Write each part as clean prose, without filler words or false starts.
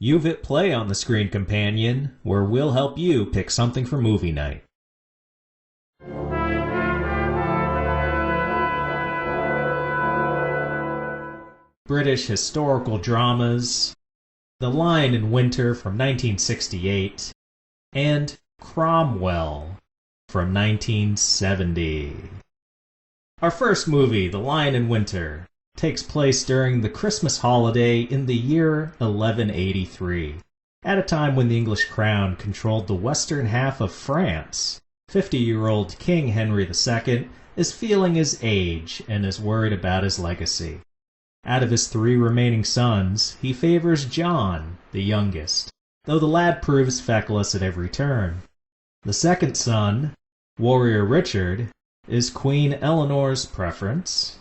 You've hit play on the Screen Companion, where we'll help you pick something for movie night. British historical dramas, The Lion in Winter from 1968, and Cromwell from 1970. Our first movie, The Lion in Winter, takes place during the Christmas holiday in the year 1183, at a time when the English crown controlled the western half of France. 50-year-old King Henry II is feeling his age and is worried about his legacy. Out of his 3 remaining sons, he favors John, the youngest, though the lad proves feckless at every turn. The second son, warrior Richard, is Queen Eleanor's preference.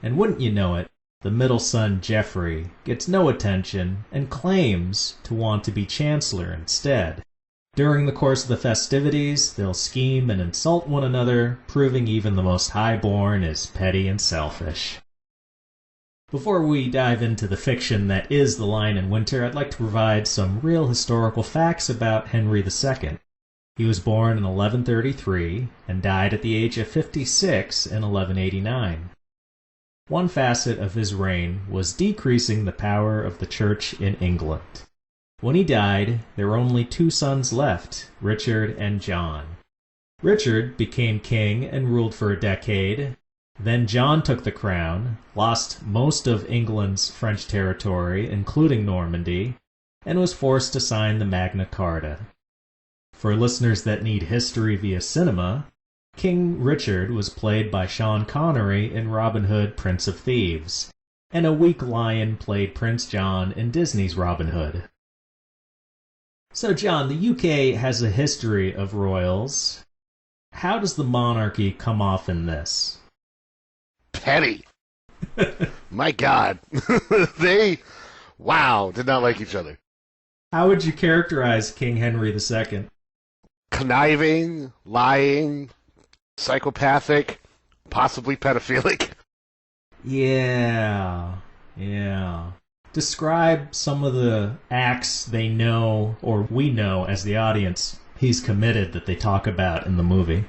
And wouldn't you know it, the middle son Geoffrey gets no attention and claims to want to be chancellor instead. During the course of the festivities, they'll scheme and insult one another, proving even the most high-born is petty and selfish. Before we dive into the fiction that is The Lion in Winter, I'd like to provide some real historical facts about Henry II. He was born in 1133 and died at the age of 56 in 1189. One facet of his reign was decreasing the power of the Church in England. When he died, there were only 2 sons left, Richard and John. Richard became king and ruled for a decade. Then John took the crown, lost most of England's French territory, including Normandy, and was forced to sign the Magna Carta. For listeners that need history via cinema, King Richard was played by Sean Connery in Robin Hood, Prince of Thieves, and a weak lion played Prince John in Disney's Robin Hood. So John, the UK has a history of royals. How does the monarchy come off in this? Petty. My God. They, did not like each other. How would you characterize King Henry II? Conniving, lying, psychopathic, possibly pedophilic. Yeah. Describe some of the acts they know, or we know as the audience, he's committed that they talk about in the movie.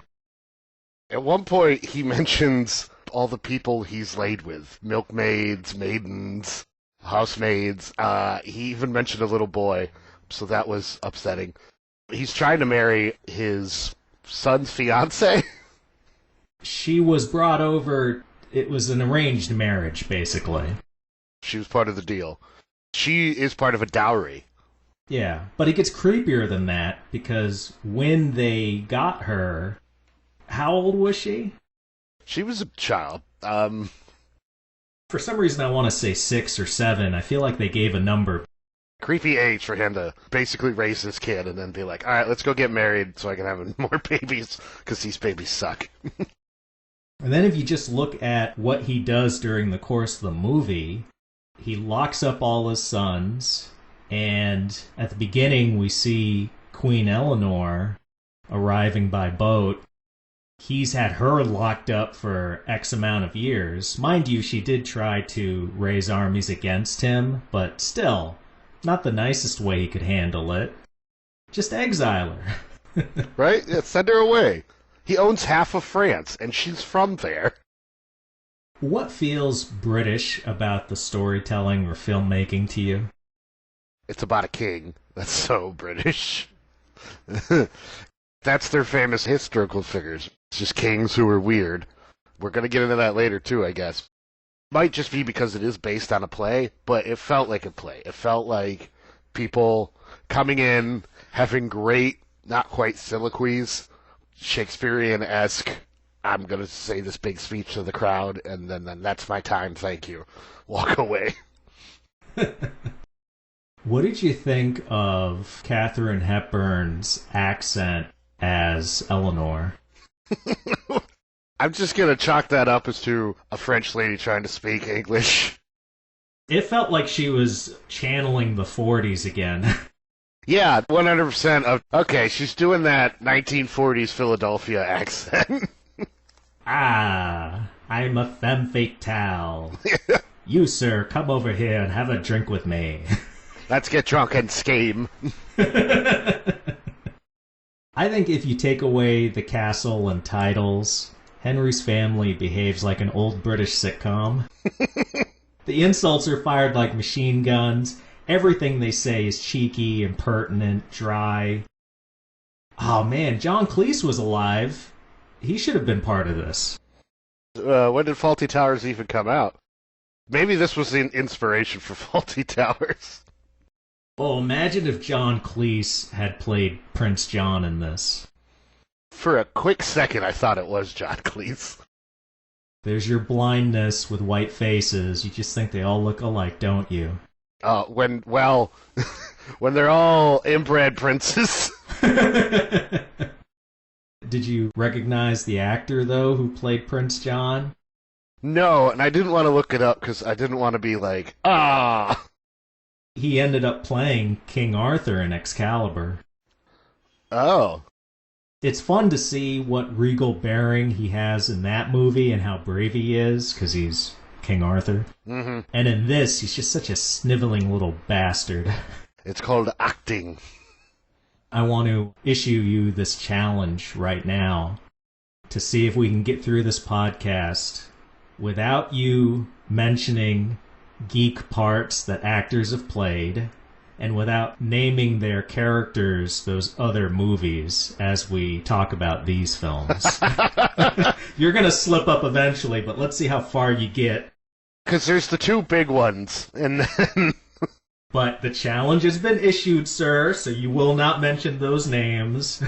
At one point, he mentions all the people he's laid with. Milkmaids, maidens, housemaids. He even mentioned a little boy, so that was upsetting. He's trying to marry his son's fiancée. She was brought over, it was an arranged marriage, basically. She was part of the deal. She is part of a dowry. Yeah, but it gets creepier than that, because when they got her, how old was she? She was a child. For some reason I want to say 6 or 7. I feel like they gave a number. Creepy age for him to basically raise this kid and then be like, all right, let's go get married so I can have more babies, because these babies suck. And then if you just look at what he does during the course of the movie, he locks up all his sons, and at the beginning we see Queen Eleanor arriving by boat. He's had her locked up for X amount of years. Mind you, she did try to raise armies against him, but still, not the nicest way he could handle it. Just exile her. Right? Yeah, send her away. He owns half of France, and she's from there. What feels British about the storytelling or filmmaking to you? It's about a king. That's so British. That's their famous historical figures. It's just kings who are weird. We're going to get into that later, too, I guess. Might just be because it is based on a play, but it felt like a play. It felt like people coming in, having great, not quite soliloquies, Shakespearean-esque, I'm going to say this big speech to the crowd, and then that's my time, thank you. Walk away. What did you think of Katharine Hepburn's accent as Eleanor? I'm just going to chalk that up as to a French lady trying to speak English. It felt like she was channeling the 40s again. Yeah, 100% of, okay, she's doing that 1940s Philadelphia accent. I'm a femme fatale. You, sir, come over here and have a drink with me. Let's get drunk and scheme. I think if you take away the castle and titles, Henry's family behaves like an old British sitcom. The insults are fired like machine guns. Everything they say is cheeky, impertinent, dry. Oh man, John Cleese was alive. He should have been part of this. When did Fawlty Towers even come out? Maybe this was the inspiration for Fawlty Towers. Oh, imagine if John Cleese had played Prince John in this. For a quick second, I thought it was John Cleese. There's your blindness with white faces. You just think they all look alike, don't you? When they're all inbred princes. Did you recognize the actor, though, who played Prince John? No, and I didn't want to look it up because I didn't want to be like, ah! He ended up playing King Arthur in Excalibur. Oh. It's fun to see what regal bearing he has in that movie and how brave he is, because he's King Arthur. Mm-hmm. And in this, he's just such a sniveling little bastard. It's called acting. I want to issue you this challenge right now to see if we can get through this podcast without you mentioning geek parts that actors have played, and without naming their characters those other movies as we talk about these films. You're going to slip up eventually, but let's see how far you get. Because there's the two big ones, and then... But the challenge has been issued, sir, so you will not mention those names.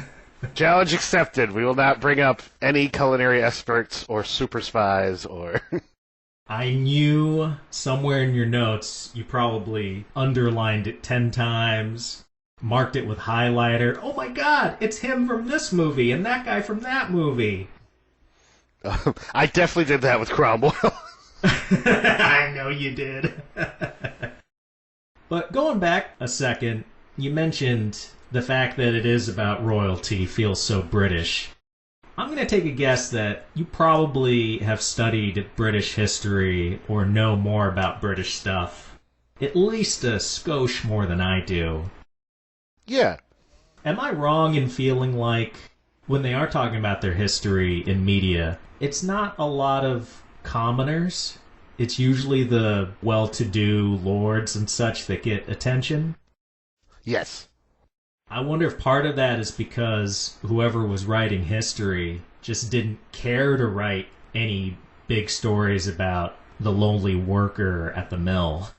Challenge accepted. We will not bring up any culinary experts or super spies or... I knew somewhere in your notes you probably underlined it 10 times, marked it with highlighter. Oh my god, it's him from this movie and that guy from that movie. I definitely did that with Cromwell. I know you did. But going back a second, you mentioned the fact that it is about royalty feels so British. I'm going to take a guess that you probably have studied British history or know more about British stuff. At least a skosh more than I do. Yeah. Am I wrong in feeling like when they are talking about their history in media, it's not a lot of commoners? It's usually the well-to-do lords and such that get attention? Yes. I wonder if part of that is because whoever was writing history just didn't care to write any big stories about the lonely worker at the mill.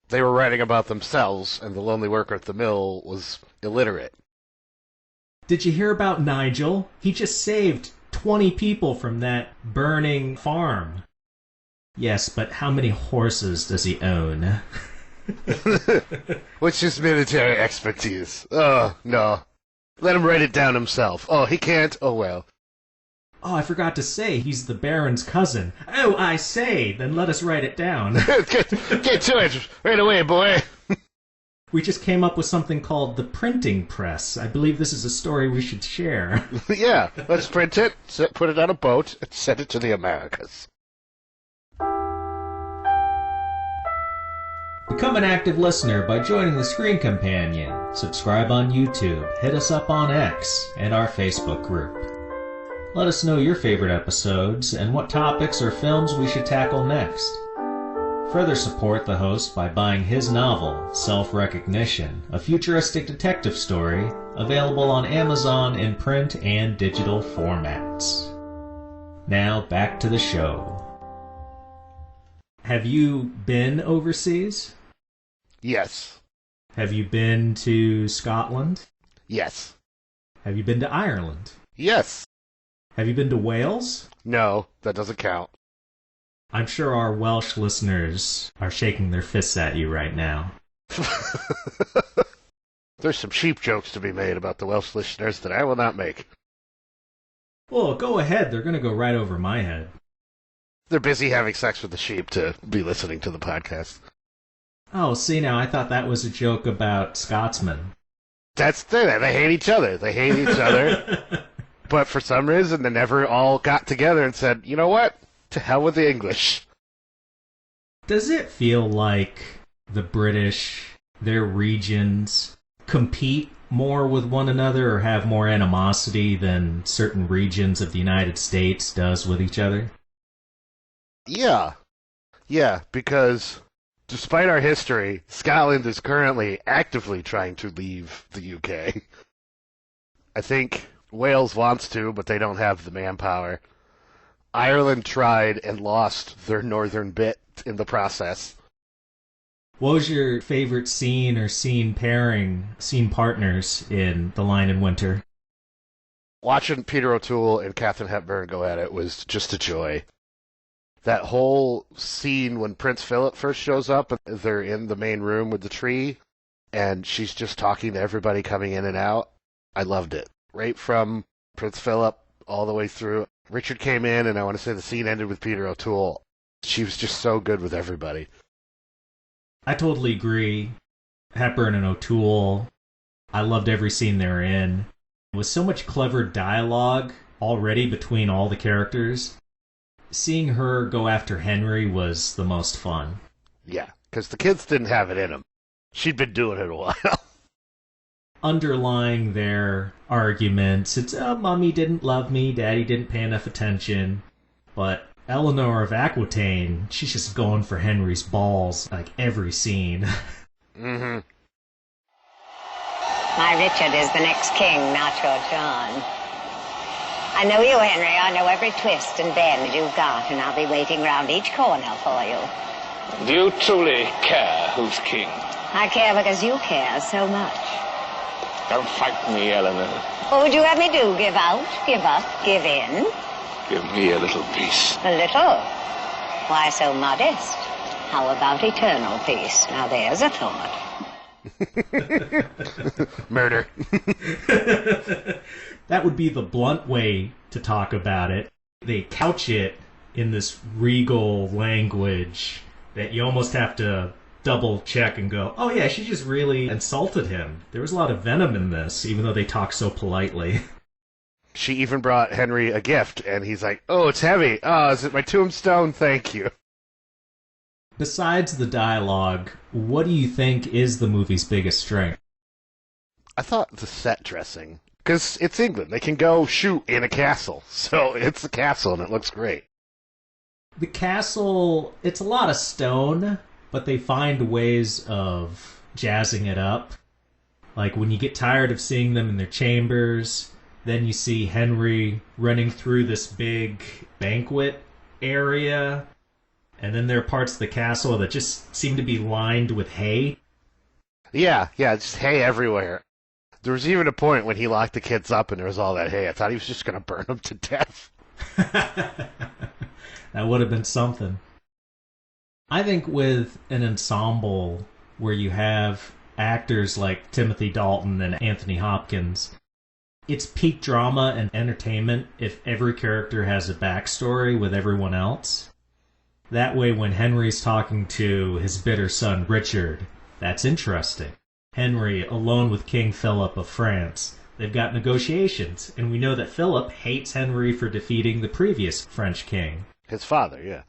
They were writing about themselves, and the lonely worker at the mill was illiterate. Did you hear about Nigel? He just saved 20 people from that burning farm. Yes, but how many horses does he own? What's his military expertise? Oh, no. Let him write it down himself. Oh, he can't? Oh, well. Oh, I forgot to say, he's the Baron's cousin. Oh, I say, then let us write it down. Get to it right away, boy. We just came up with something called the printing press. I believe this is a story we should share. Yeah, let's print it, put it on a boat, and send it to the Americas. Become an active listener by joining the Screen Companion. Subscribe on YouTube, hit us up on X, and our Facebook group. Let us know your favorite episodes and what topics or films we should tackle next. Further support the host by buying his novel, Self-Recognition, a futuristic detective story, available on Amazon in print and digital formats. Now back to the show. Have you been overseas? Yes. Have you been to Scotland? Yes. Have you been to Ireland? Yes. Have you been to Wales? No, that doesn't count. I'm sure our Welsh listeners are shaking their fists at you right now. There's some sheep jokes to be made about the Welsh listeners that I will not make. Well, go ahead. They're going to go right over my head. They're busy having sex with the sheep to be listening to the podcast. Oh, see now, I thought that was a joke about Scotsmen. That's the they hate each other. They hate each other. But for some reason, they never all got together and said, you know what? To hell with the English. Does it feel like the British their regions compete more with one another or have more animosity than certain regions of the United States does with each other? Yeah. Yeah, because despite our history, Scotland is currently actively trying to leave the UK. I think Wales wants to, but they don't have the manpower. Ireland tried and lost their northern bit in the process. What was your favorite scene or scene pairing, scene partners in The Lion in Winter? Watching Peter O'Toole and Katharine Hepburn go at it was just a joy. That whole scene when Prince Philip first shows up, and they're in the main room with the tree, and she's just talking to everybody coming in and out. I loved it. Right from Prince Philip all the way through. Richard came in, and I want to say the scene ended with Peter O'Toole. She was just so good with everybody. I totally agree. Hepburn and O'Toole, I loved every scene they were in. With so much clever dialogue already between all the characters, seeing her go after Henry was the most fun. Yeah, because the kids didn't have it in them. She'd been doing it a while. Underlying their arguments, it's, oh, Mommy didn't love me, Daddy didn't pay enough attention. But Eleanor of Aquitaine, she's just going for Henry's balls, like every scene. Mm-hmm. My Richard is the next king, not your John. I know you, Henry. I know every twist and bend you've got, and I'll be waiting round each corner for you. Do you truly care who's king? I care because you care so much. Don't fight me, Eleanor. What would you have me do? Give out? Give up? Give in? Give me a little peace. A little? Why so modest? How about eternal peace? Now there's a thought. Murder. That would be the blunt way to talk about it. They couch it in this regal language that you almost have to double check and go, oh yeah, she just really insulted him. There was a lot of venom in this, even though they talk so politely. She even brought Henry a gift, and he's like, oh, it's heavy. Oh, is it my tombstone? Thank you. Besides the dialogue, what do you think is the movie's biggest strength? I thought the set dressing. Because it's England. They can go shoot in a castle. So it's a castle, and it looks great. The castle, it's a lot of stone, but they find ways of jazzing it up. Like when you get tired of seeing them in their chambers, then you see Henry running through this big banquet area, and then there are parts of the castle that just seem to be lined with hay. Yeah, just hay everywhere. There was even a point when he locked the kids up and there was all that hay. I thought he was just going to burn them to death. That would have been something. I think with an ensemble where you have actors like Timothy Dalton and Anthony Hopkins, it's peak drama and entertainment if every character has a backstory with everyone else. That way, when Henry's talking to his bitter son Richard, that's interesting. Henry, alone with King Philip of France, they've got negotiations, and we know that Philip hates Henry for defeating the previous French king. His father, yeah.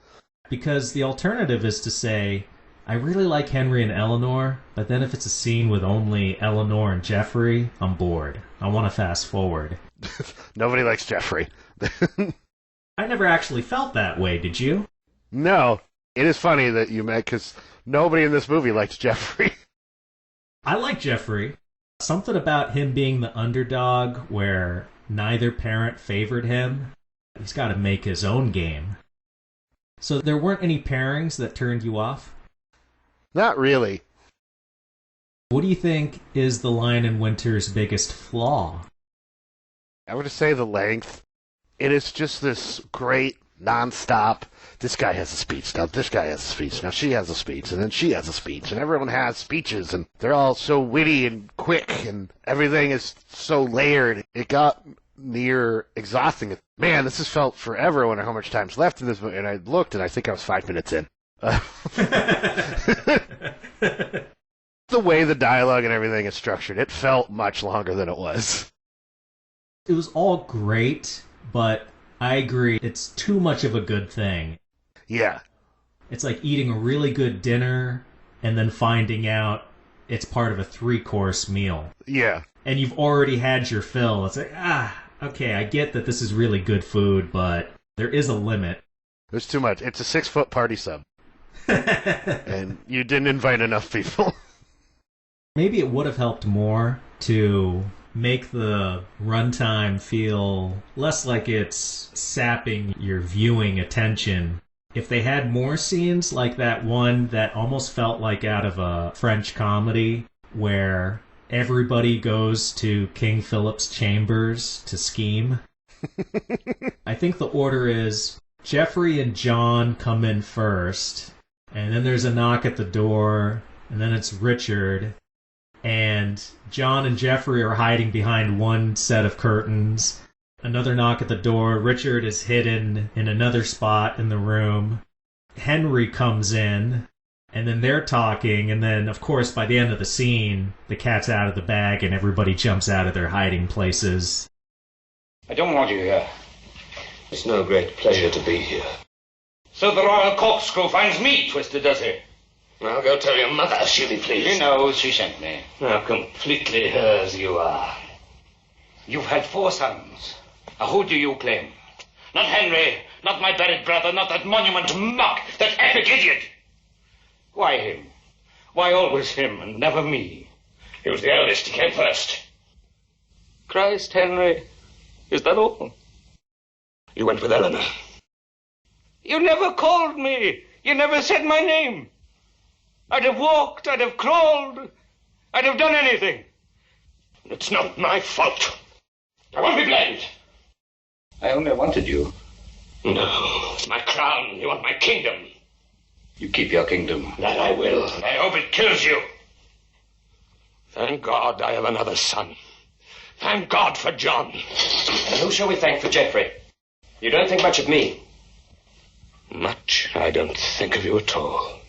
Because the alternative is to say, I really like Henry and Eleanor, but then if it's a scene with only Eleanor and Geoffrey, I'm bored. I want to fast forward. Nobody likes Geoffrey. I never actually felt that way, did you? No. It is funny that you met, because nobody in this movie likes Geoffrey. I like Geoffrey. Something about him being the underdog where neither parent favored him. He's got to make his own game. So there weren't any pairings that turned you off? Not really. What do you think is The Lion in Winter's biggest flaw? I would say the length. It is just this great, non-stop, this guy has a speech, now this guy has a speech, now she has a speech, and then she has a speech, and everyone has speeches, and they're all so witty and quick, and everything is so layered. It got near exhausting. Man, this has felt forever. I wonder how much time's left in this movie, and I looked, and I think I was 5 minutes in. The way the dialogue and everything is structured, it felt much longer than it was. It was all great, but I agree, it's too much of a good thing. Yeah. It's like eating a really good dinner and then finding out it's part of a 3-course meal. Yeah. And you've already had your fill. It's like, okay, I get that this is really good food, but there is a limit. There's too much. It's a 6-foot party sub. And you didn't invite enough people. Maybe it would have helped more to make the runtime feel less like it's sapping your viewing attention. If they had more scenes like that one that almost felt like out of a French comedy where everybody goes to King Philip's chambers to scheme. I think the order is Geoffrey and John come in first, and then there's a knock at the door, and then it's Richard, and John and Geoffrey are hiding behind one set of curtains. Another knock at the door. Richard is hidden in another spot in the room. Henry comes in, and then they're talking, and then, of course, by the end of the scene, the cat's out of the bag and everybody jumps out of their hiding places. I don't want you here. It's no great pleasure to be here. So the royal corkscrew finds me twisted, does he? I'll go tell your mother, she'll be pleased. She knows she sent me. How completely hers you are. You've had 4 sons. Who do you claim? Not Henry, not my buried brother, not that monument muck, that epic idiot. Why him? Why always him and never me? He was the eldest, he came first. Christ, Henry, is that all? You went with Eleanor. You never called me. You never said my name. I'd have walked, I'd have crawled, I'd have done anything. It's not my fault. I won't be blamed. I only wanted you. No, it's my crown. You want my kingdom. You keep your kingdom. That I will, and I hope it kills you. Thank God I have another son. Thank God for John. And who shall we thank for Geoffrey? You don't think much of me. Much I don't think of you at all.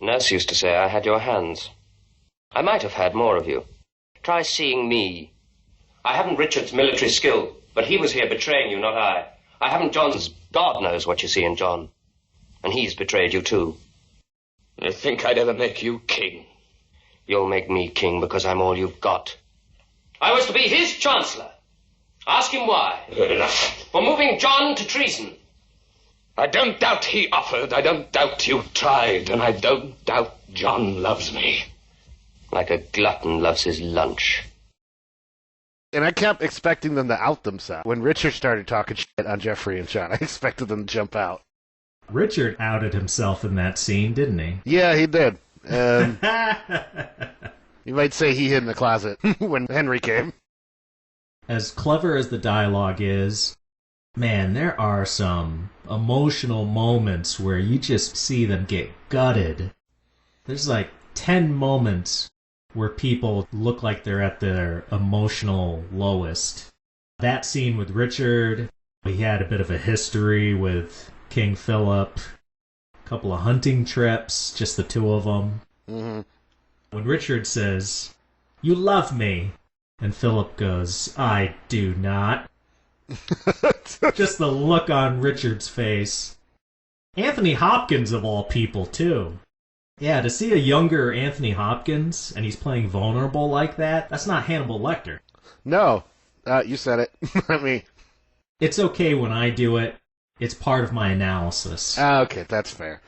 Nurse used to say I had your hands. I might have had more of you. Try seeing me. I haven't Richard's military skill, but he was here betraying you, not I. I haven't John's. God knows what you see in John. And he's betrayed you too. I think I'd ever make you king. You'll make me king because I'm all you've got. I was to be his chancellor. Ask him why. Good enough. For moving John to treason. I don't doubt he offered. I don't doubt you tried. And I don't doubt John loves me. Like a glutton loves his lunch. And I kept expecting them to out themselves. When Richard started talking shit on Geoffrey and John, I expected them to jump out. Richard outed himself in that scene, didn't he? Yeah, he did. You might say he hid in the closet when Henry came. As clever as the dialogue is, man, there are some emotional moments where you just see them get gutted. There's like 10 moments where people look like they're at their emotional lowest. That scene with Richard, he had a bit of a history with King Philip, a couple of hunting trips, just the two of them. Mm-hmm. When Richard says, "You love me," and Philip goes, "I do not." Just the look on Richard's face. Anthony Hopkins, of all people, too. Yeah, to see a younger Anthony Hopkins, and he's playing vulnerable like that, that's not Hannibal Lecter. No, you said it. Not me. It's okay when I do it. It's part of my analysis. Okay, that's fair.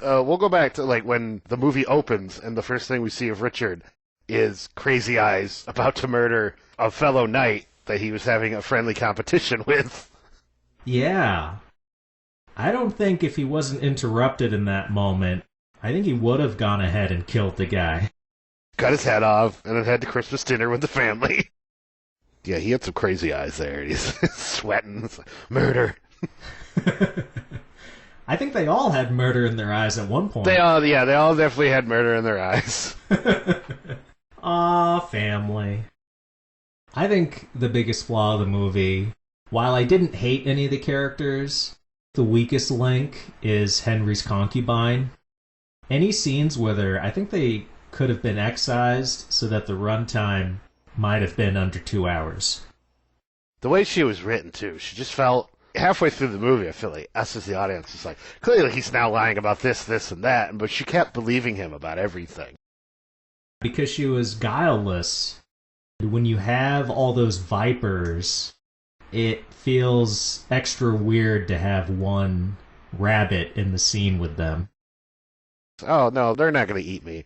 We'll go back to like when the movie opens, and the first thing we see of Richard is Crazy Eyes about to murder a fellow knight that he was having a friendly competition with. Yeah. I don't think if he wasn't interrupted in that moment, I think he would have gone ahead and killed the guy. Cut his head off, and then had the Christmas dinner with the family. Yeah, he had some crazy eyes there. He's sweating. It's like, murder. I think they all had murder in their eyes at one point. They all definitely had murder in their eyes. Aw, family. I think the biggest flaw of the movie, while I didn't hate any of the characters, the weakest link is Henry's concubine. Any scenes with her, I think they could have been excised so that the runtime might have been under 2 hours. The way she was written, too, she just felt, halfway through the movie, I feel like us as the audience is like, clearly he's now lying about this, this, and that, but she kept believing him about everything. because she was guileless. When you have all those vipers, it feels extra weird to have one rabbit in the scene with them. Oh, no, they're not going to eat me.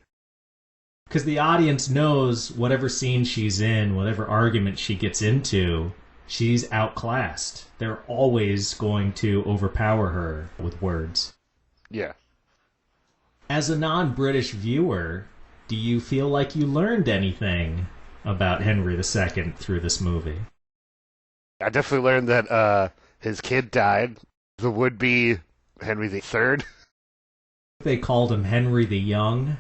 Because the audience knows whatever scene she's in, whatever argument she gets into, she's outclassed. They're always going to overpower her with words. Yeah. As a non-British viewer, do you feel like you learned anything about Henry II through this movie? I definitely learned that his kid died, the would-be Henry III. They called him Henry the Young.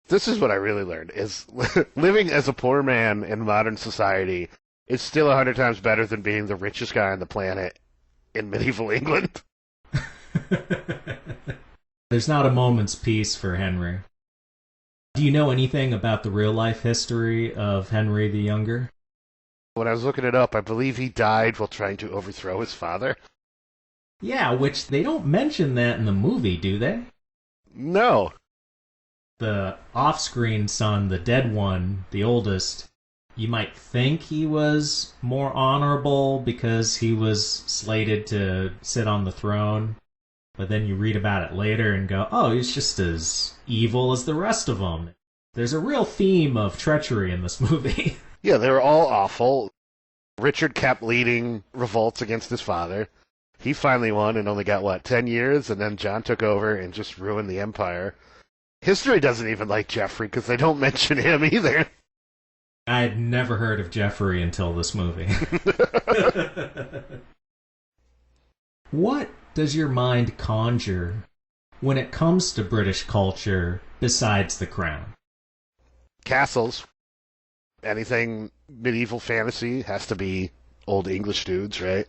This is what I really learned, is living as a poor man in modern society is still 100 times better than being the richest guy on the planet in medieval England. There's not a moment's peace for Henry. Do you know anything about the real-life history of Henry the Younger? When I was looking it up, I believe he died while trying to overthrow his father. Yeah, which they don't mention that in the movie, do they? No. The off-screen son, the dead one, the oldest, you might think he was more honorable because he was slated to sit on the throne, but then you read about it later and go, oh, he's just as evil as the rest of them. There's a real theme of treachery in this movie. Yeah, they were all awful. Richard kept leading revolts against his father. He finally won and only got, 10 years? And then John took over and just ruined the empire. History doesn't even like Geoffrey because they don't mention him either. I had never heard of Geoffrey until this movie. What does your mind conjure when it comes to British culture besides the crown? Castles. Anything medieval fantasy has to be old English dudes, right?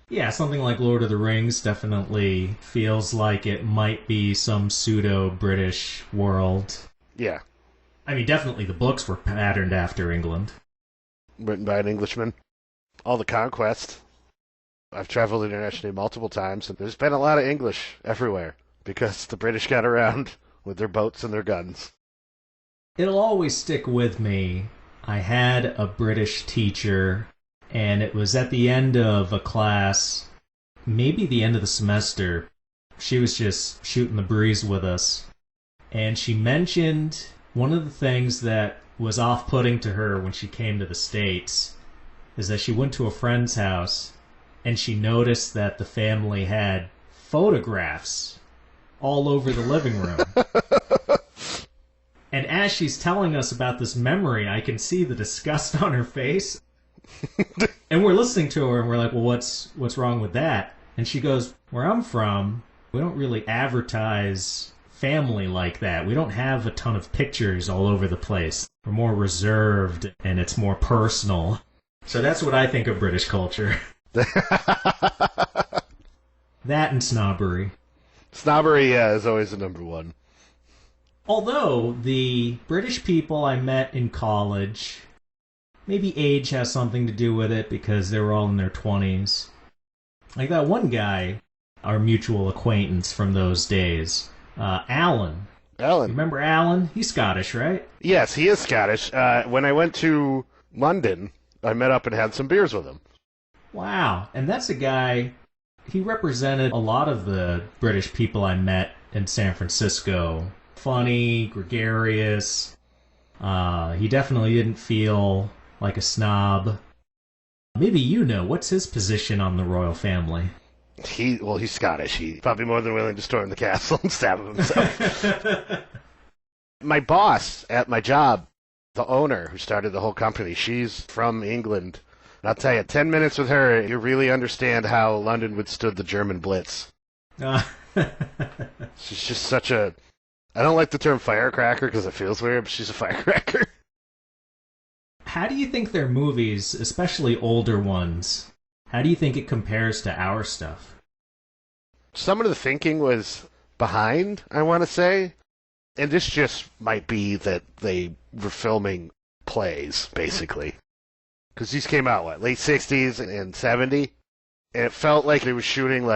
Yeah, something like Lord of the Rings definitely feels like it might be some pseudo-British world. Yeah. I mean, definitely the books were patterned after England. Written by an Englishman. All the conquest. I've traveled internationally multiple times, and there's been a lot of English everywhere because the British got around with their boats and their guns. It'll always stick with me. I had a British teacher, and it was at the end of a class, maybe the end of the semester. She was just shooting the breeze with us, and she mentioned one of the things that was off-putting to her when she came to the States is that she went to a friend's house, and she noticed that the family had photographs all over the living room. And as she's telling us about this memory, I can see the disgust on her face. And we're listening to her, and we're like, well, what's wrong with that? And she goes, where I'm from, we don't really advertise family like that. We don't have a ton of pictures all over the place. We're more reserved, and it's more personal. So that's what I think of British culture. That and snobbery. Snobbery, yeah, is always the number one. Although the British people I met in college, maybe age has something to do with it because they were all in their 20s. Like that one guy, our mutual acquaintance from those days, Alan. Alan. Remember Alan? He's Scottish, right? Yes, he is Scottish. When I went to London, I met up and had some beers with him. Wow. And that's a guy, he represented a lot of the British people I met in San Francisco. Funny, gregarious. He definitely didn't feel like a snob. Maybe you know, what's his position on the royal family? He's Scottish. He's probably more than willing to storm the castle and stab himself. My boss at my job, the owner who started the whole company, she's from England. And I'll tell you, 10 minutes with her, you really understand how London withstood the German Blitz. She's just such a... I don't like the term firecracker because it feels weird, but she's a firecracker. How do you think their movies, especially older ones, how do you think it compares to our stuff? Some of the thinking was behind, I want to say. And this just might be that they were filming plays, basically. Because these came out, late 60s and 70? And it felt like they were shooting,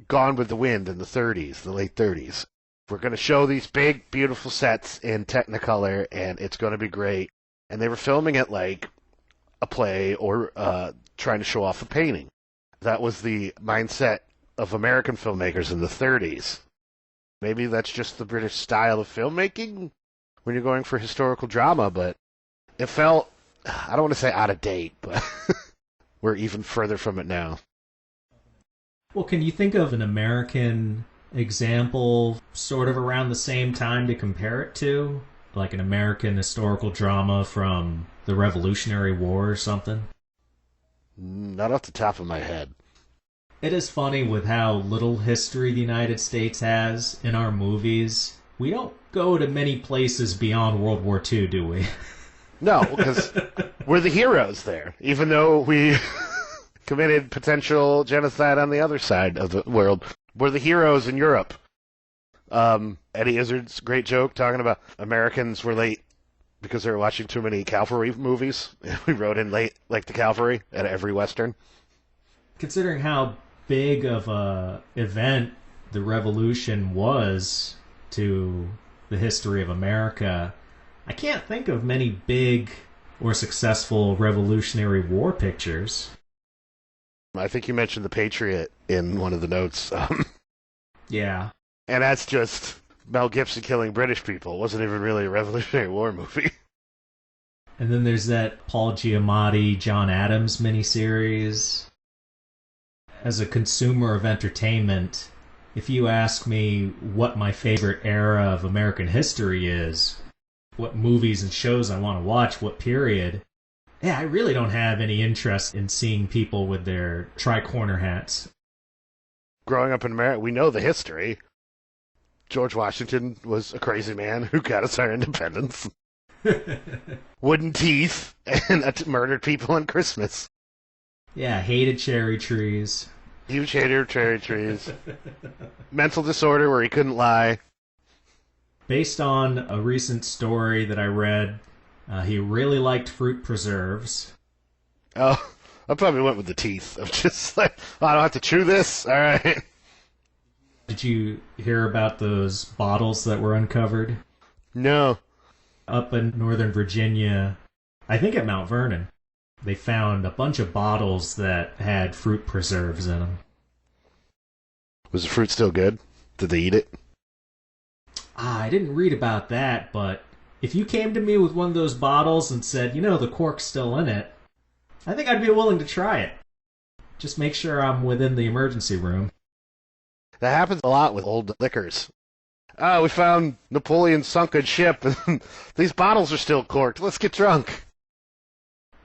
Gone with the Wind in the 30s, the late 30s. We're going to show these big, beautiful sets in Technicolor, and it's going to be great. And they were filming it like a play or trying to show off a painting. That was the mindset of American filmmakers in the 30s. Maybe that's just the British style of filmmaking when you're going for historical drama, but it felt, I don't want to say out of date, but we're even further from it now. Well, can you think of an American example sort of around the same time to compare it to? Like an American historical drama from the Revolutionary War or something? Not off the top of my head. It is funny with how little history the United States has in our movies. We don't go to many places beyond World War II, do we? No, because we're the heroes there, even though we committed potential genocide on the other side of the world. We're the heroes in Europe. Eddie Izzard's great joke talking about Americans were late because they were watching too many cavalry movies. We rode in late like the cavalry at every Western. Considering how big of a event the Revolution was to the history of America, I can't think of many big or successful Revolutionary War pictures. I think you mentioned The Patriot in one of the notes. Yeah. And that's just Mel Gibson killing British people. It wasn't even really a Revolutionary War movie. And then there's that Paul Giamatti, John Adams miniseries. As a consumer of entertainment, if you ask me what my favorite era of American history is, what movies and shows I want to watch, what period, yeah, I really don't have any interest in seeing people with their tri-corner hats. Growing up in America, we know the history. George Washington was a crazy man who got us our independence. Wooden teeth and murdered people on Christmas. Yeah, hated cherry trees. Huge hater of cherry trees. Mental disorder where he couldn't lie. Based on a recent story that I read, he really liked fruit preserves. Oh, I probably went with the teeth. I'm just like, oh, I don't have to chew this? All right. Did you hear about those bottles that were uncovered? No. Up in Northern Virginia, I think at Mount Vernon, they found a bunch of bottles that had fruit preserves in them. Was the fruit still good? Did they eat it? I didn't read about that, but if you came to me with one of those bottles and said, the cork's still in it, I think I'd be willing to try it. Just make sure I'm within the emergency room. That happens a lot with old liquors. We found Napoleon's sunken ship, and these bottles are still corked. Let's get drunk.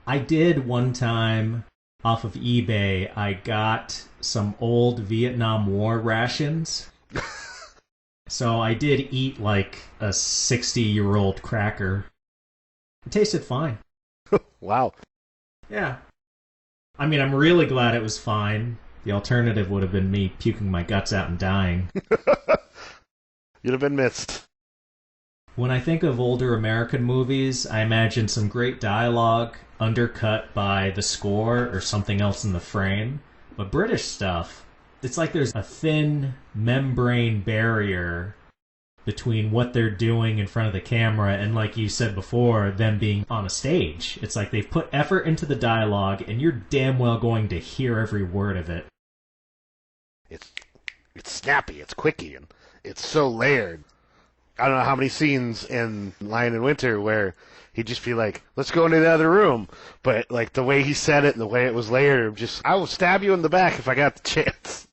I did one time, off of eBay, I got some old Vietnam War rations. So I did eat like a 60-year-old cracker. It tasted fine. Wow. Yeah. I mean, I'm really glad it was fine. The alternative would have been me puking my guts out and dying. You'd have been missed. When I think of older American movies, I imagine some great dialogue undercut by the score or something else in the frame. But British stuff, it's like there's a thin membrane barrier between what they're doing in front of the camera and, like you said before, them being on a stage. It's like they've put effort into the dialogue, and you're damn well going to hear every word of it. It's snappy, it's quickie, and it's so layered. I don't know how many scenes in Lion in Winter where he'd just be like, let's go into the other room. But like the way he said it and the way it was layered, I will stab you in the back if I got the chance.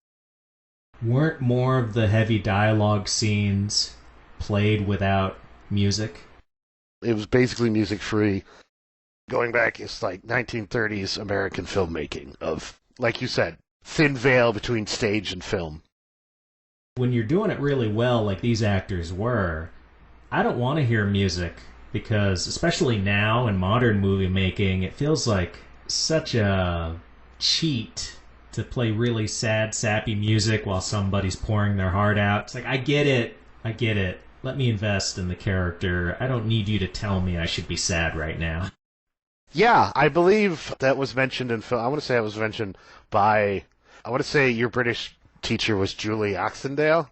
Weren't more of the heavy dialogue scenes played without music? It was basically music free. Going back, it's like 1930s American filmmaking of, like you said, thin veil between stage and film. When you're doing it really well, like these actors were, I don't want to hear music because, especially now in modern movie making, it feels like such a cheat to play really sad, sappy music while somebody's pouring their heart out. It's like, I get it. Let me invest in the character. I don't need you to tell me I should be sad right now. Yeah, I believe that was mentioned in film. I want to say it was mentioned by, your British teacher was Julie Oxendale.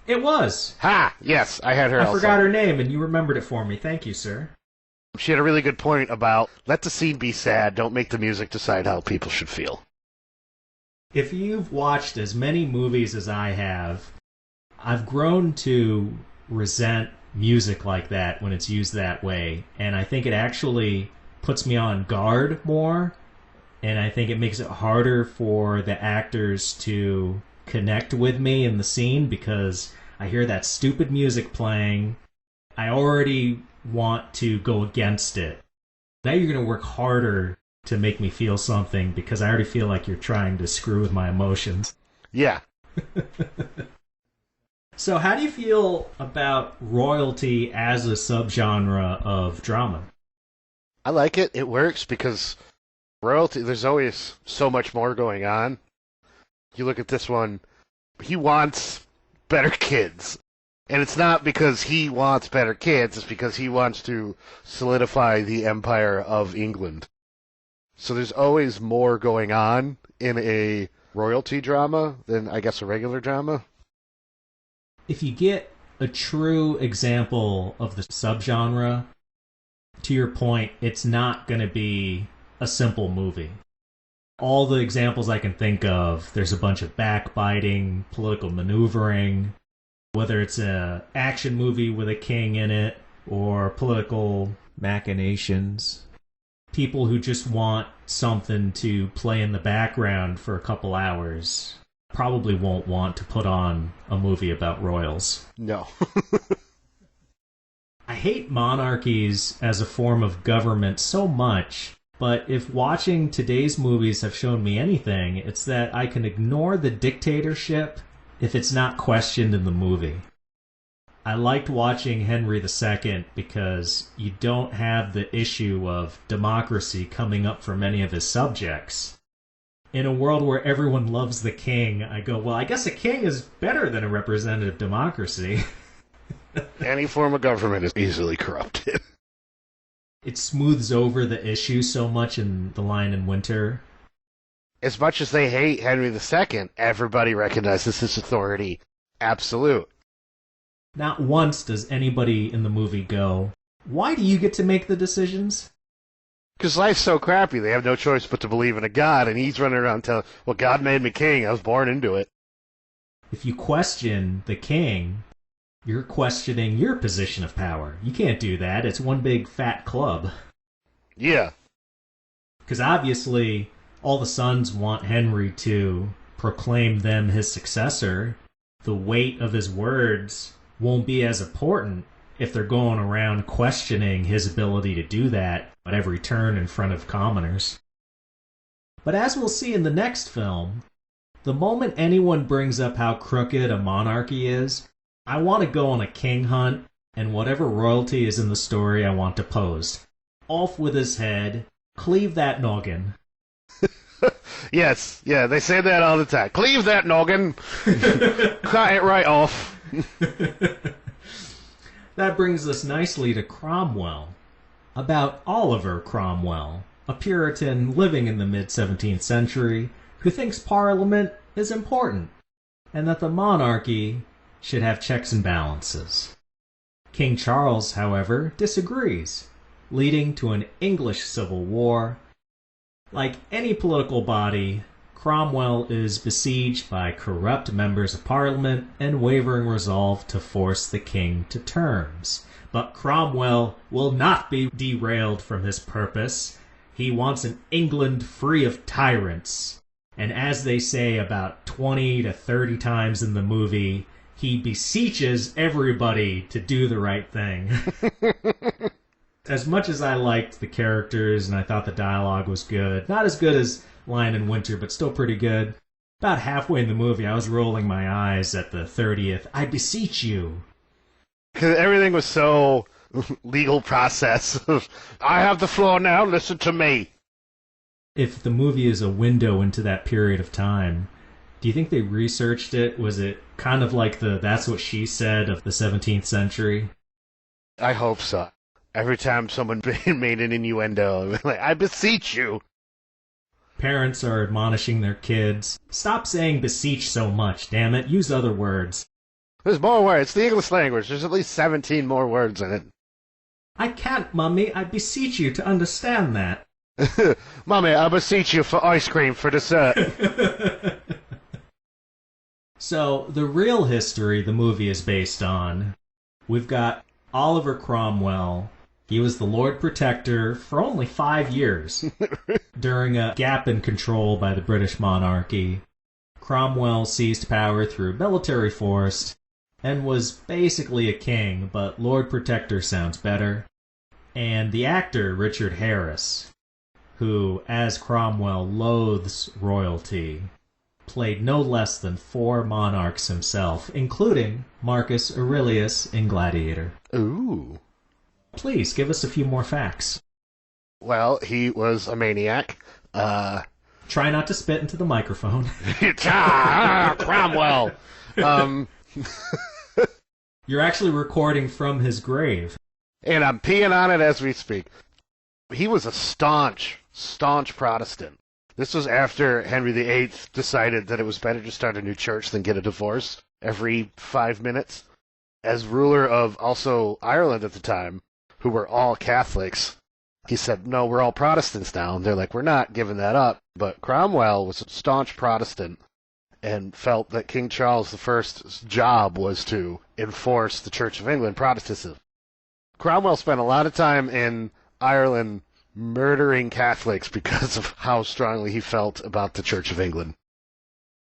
It was. Ha! Yes, I had her I also. forgot her name, and you remembered it for me. Thank you, sir. She had a really good point about, let the scene be sad, don't make the music decide how people should feel. If you've watched as many movies as I have, I've grown to resent music like that when it's used that way, and I think it actually puts me on guard more, and I think it makes it harder for the actors to connect with me in the scene because I hear that stupid music playing. I already want to go against it. Now you're going to work harder to make me feel something because I already feel like you're trying to screw with my emotions. Yeah. So how do you feel about royalty as a subgenre of drama? I like it. It works because royalty, there's always so much more going on. You look at this one, he wants better kids. And it's not because he wants better kids, it's because he wants to solidify the empire of England. So there's always more going on in a royalty drama than, I guess, a regular drama. If you get a true example of the subgenre, to your point, it's not going to be a simple movie. All the examples I can think of, there's a bunch of backbiting, political maneuvering, whether it's an action movie with a king in it or political machinations. People who just want something to play in the background for a couple hours probably won't want to put on a movie about royals. No. I hate monarchies as a form of government so much, but if watching today's movies have shown me anything, it's that I can ignore the dictatorship if it's not questioned in the movie. I liked watching Henry II because you don't have the issue of democracy coming up for many of his subjects. In a world where everyone loves the king, I go, well, I guess a king is better than a representative democracy. Any form of government is easily corrupted. It smooths over the issue so much in The Lion in Winter. As much as they hate Henry II, everybody recognizes his authority. Absolute. Not once does anybody in the movie go, why do you get to make the decisions? Because life's so crappy, they have no choice but to believe in a god, and he's running around telling, well, God made me king, I was born into it. If you question the king, you're questioning your position of power. You can't do that. It's one big fat club. Yeah. Because obviously, all the sons want Henry to proclaim them his successor. The weight of his words won't be as important if they're going around questioning his ability to do that at every turn in front of commoners. But as we'll see in the next film, the moment anyone brings up how crooked a monarchy is, I want to go on a king hunt, and whatever royalty is in the story I want to pose. Off with his head, cleave that noggin. Yes, yeah, they say that all the time. Cleave that noggin! Cut it right off. That brings us nicely to Cromwell. About Oliver Cromwell, a Puritan living in the mid-17th century who thinks Parliament is important and that the monarchy should have checks and balances. King Charles, however, disagrees, leading to an English civil war. Like any political body, Cromwell is besieged by corrupt members of Parliament and wavering resolve to force the king to terms. But Cromwell will not be derailed from his purpose. He wants an England free of tyrants. And as they say about 20 to 30 times in the movie, he beseeches everybody to do the right thing. As much as I liked the characters and I thought the dialogue was good, not as good as Lion in Winter, but still pretty good, about halfway in the movie I was rolling my eyes at the 30th, I beseech you. Because everything was so legal process. I have the floor now, listen to me. If the movie is a window into that period of time, do you think they researched it? Was it kind of like the That's What She Said of the 17th century? I hope so. Every time someone made an innuendo, like, I beseech you. Parents are admonishing their kids. Stop saying beseech so much, damn it. Use other words. There's more words. It's the English language. There's at least 17 more words in it. I can't, Mummy. I beseech you to understand that. Mummy, I beseech you for ice cream for dessert. So, the real history the movie is based on, we've got Oliver Cromwell. He was the Lord Protector for only 5 years during a gap in control by the British monarchy. Cromwell seized power through military force and was basically a king, but Lord Protector sounds better. And the actor Richard Harris, who, as Cromwell loathes royalty, played no less than 4 monarchs himself, including Marcus Aurelius in Gladiator. Ooh. Please, give us a few more facts. Well, he was a maniac. Try not to spit into the microphone. Cromwell! You're actually recording from his grave. And I'm peeing on it as we speak. He was a staunch Protestant. This was after Henry VIII decided that it was better to start a new church than get a divorce every 5 minutes. As ruler of also Ireland at the time, who were all Catholics, he said, no, we're all Protestants now. And they're like, we're not giving that up. But Cromwell was a staunch Protestant and felt that King Charles I's job was to enforce the Church of England Protestantism. Cromwell spent a lot of time in Ireland murdering Catholics because of how strongly he felt about the Church of England.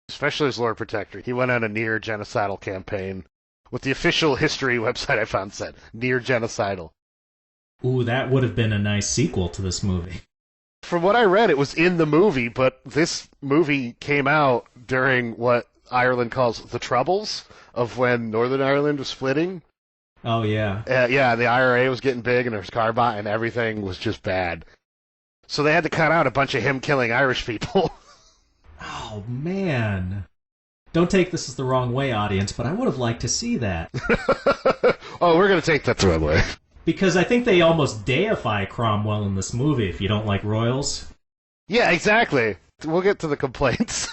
Especially as Lord Protector. He went on a near-genocidal campaign. What the official history website I found said, near-genocidal. Ooh, that would have been a nice sequel to this movie. From what I read, it was in the movie, but this movie came out during what Ireland calls the Troubles, of when Northern Ireland was splitting. Oh, yeah. Yeah, the IRA was getting big, and there was carbine, and everything was just bad. So they had to cut out a bunch of him killing Irish people. Oh, man. Don't take this as the wrong way, audience, but I would have liked to see that. Oh, we're going to take that the wrong way. Because I think they almost deify Cromwell in this movie if you don't like royals. Yeah, exactly. We'll get to the complaints.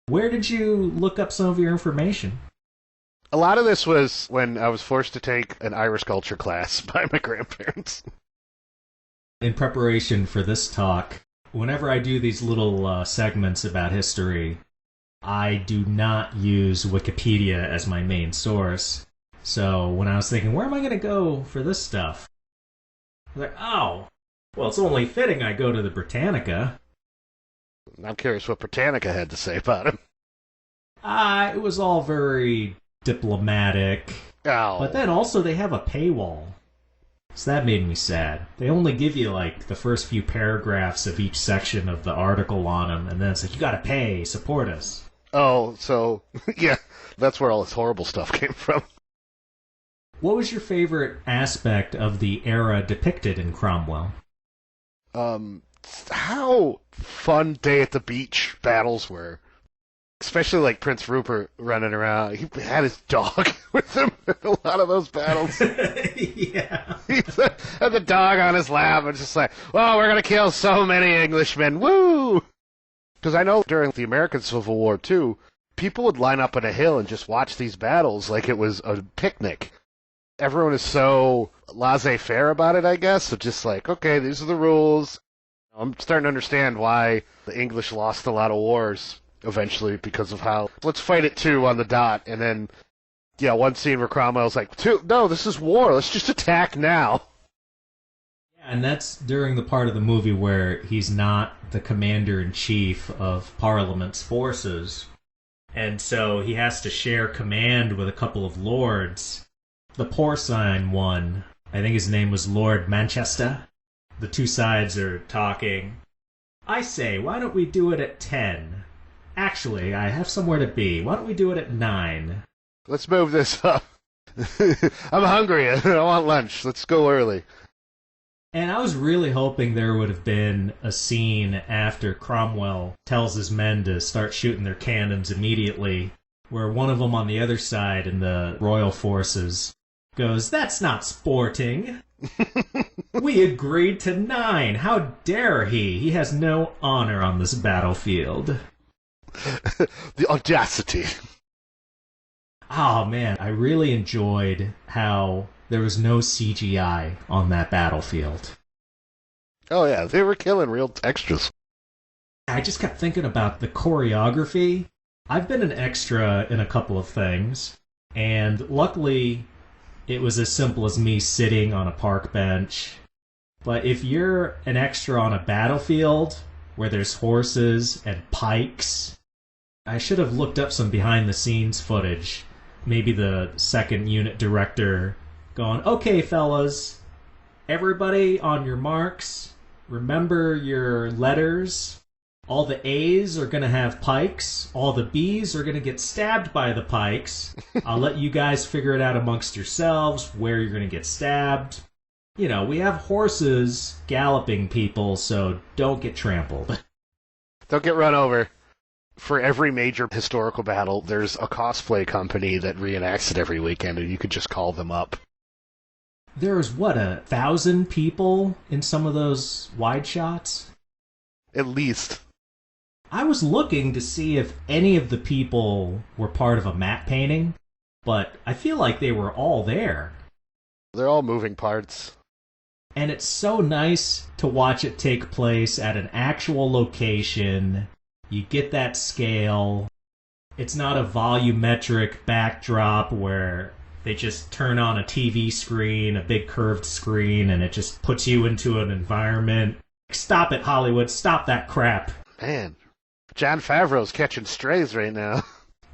Where did you look up some of your information? A lot of this was when I was forced to take an Irish culture class by my grandparents. In preparation for this talk, whenever I do these little segments about history, I do not use Wikipedia as my main source. So when I was thinking, where am I going to go for this stuff? I was like, oh, well, it's only fitting I go to the Britannica. I'm curious what Britannica had to say about him. It was all very diplomatic. Oh. But then also they have a paywall. So that made me sad. They only give you, like, the first few paragraphs of each section of the article on them, and then it's like, you gotta pay, support us. Oh, so, yeah, that's where all this horrible stuff came from. What was your favorite aspect of the era depicted in Cromwell? How fun Day at the Beach battles were. Especially like Prince Rupert running around. He had his dog with him in a lot of those battles. Yeah. He had the dog on his lap and just like, oh, we're going to kill so many Englishmen. Woo! Because I know during the American Civil War, too, people would line up on a hill and just watch these battles like it was a picnic. Everyone is so laissez-faire about it, I guess. So just like, okay, these are the rules. I'm starting to understand why the English lost a lot of wars eventually because of how, let's fight it 2 on the dot. And then, yeah, one scene where Cromwell's like, no, this is war. Let's just attack now. Yeah, and that's during the part of the movie where he's not the commander-in-chief of Parliament's forces. And so he has to share command with a couple of lords. The porcine one, I think his name was Lord Manchester. The two sides are talking. I say, why don't we do it at 10? Actually, I have somewhere to be. Why don't we do it at 9? Let's move this up. I'm hungry. I want lunch. Let's go early. And I was really hoping there would have been a scene after Cromwell tells his men to start shooting their cannons immediately, where one of them on the other side in the royal forces goes, "That's not sporting. We agreed to 9. How dare he? He has no honor on this battlefield." The audacity. Oh man, I really enjoyed how there was no CGI on that battlefield. Oh yeah, they were killing real extras. I just kept thinking about the choreography. I've been an extra in a couple of things, and luckily it was as simple as me sitting on a park bench. But if you're an extra on a battlefield where there's horses and pikes, I should have looked up some behind the scenes footage. Maybe the second unit director going, okay, fellas, everybody on your marks, remember your letters. All the A's are going to have pikes. All the B's are going to get stabbed by the pikes. I'll let you guys figure it out amongst yourselves where you're going to get stabbed. You know, we have horses galloping people, so don't get trampled. Don't get run over. For every major historical battle, there's a cosplay company that reenacts it every weekend, and you could just call them up. There's, 1,000 people in some of those wide shots? At least. I was looking to see if any of the people were part of a matte painting, but I feel like they were all there. They're all moving parts. And it's so nice to watch it take place at an actual location. You get that scale. It's not a volumetric backdrop where they just turn on a TV screen, a big curved screen, and it just puts you into an environment. Stop it, Hollywood. Stop that crap. Man, Jon Favreau's catching strays right now.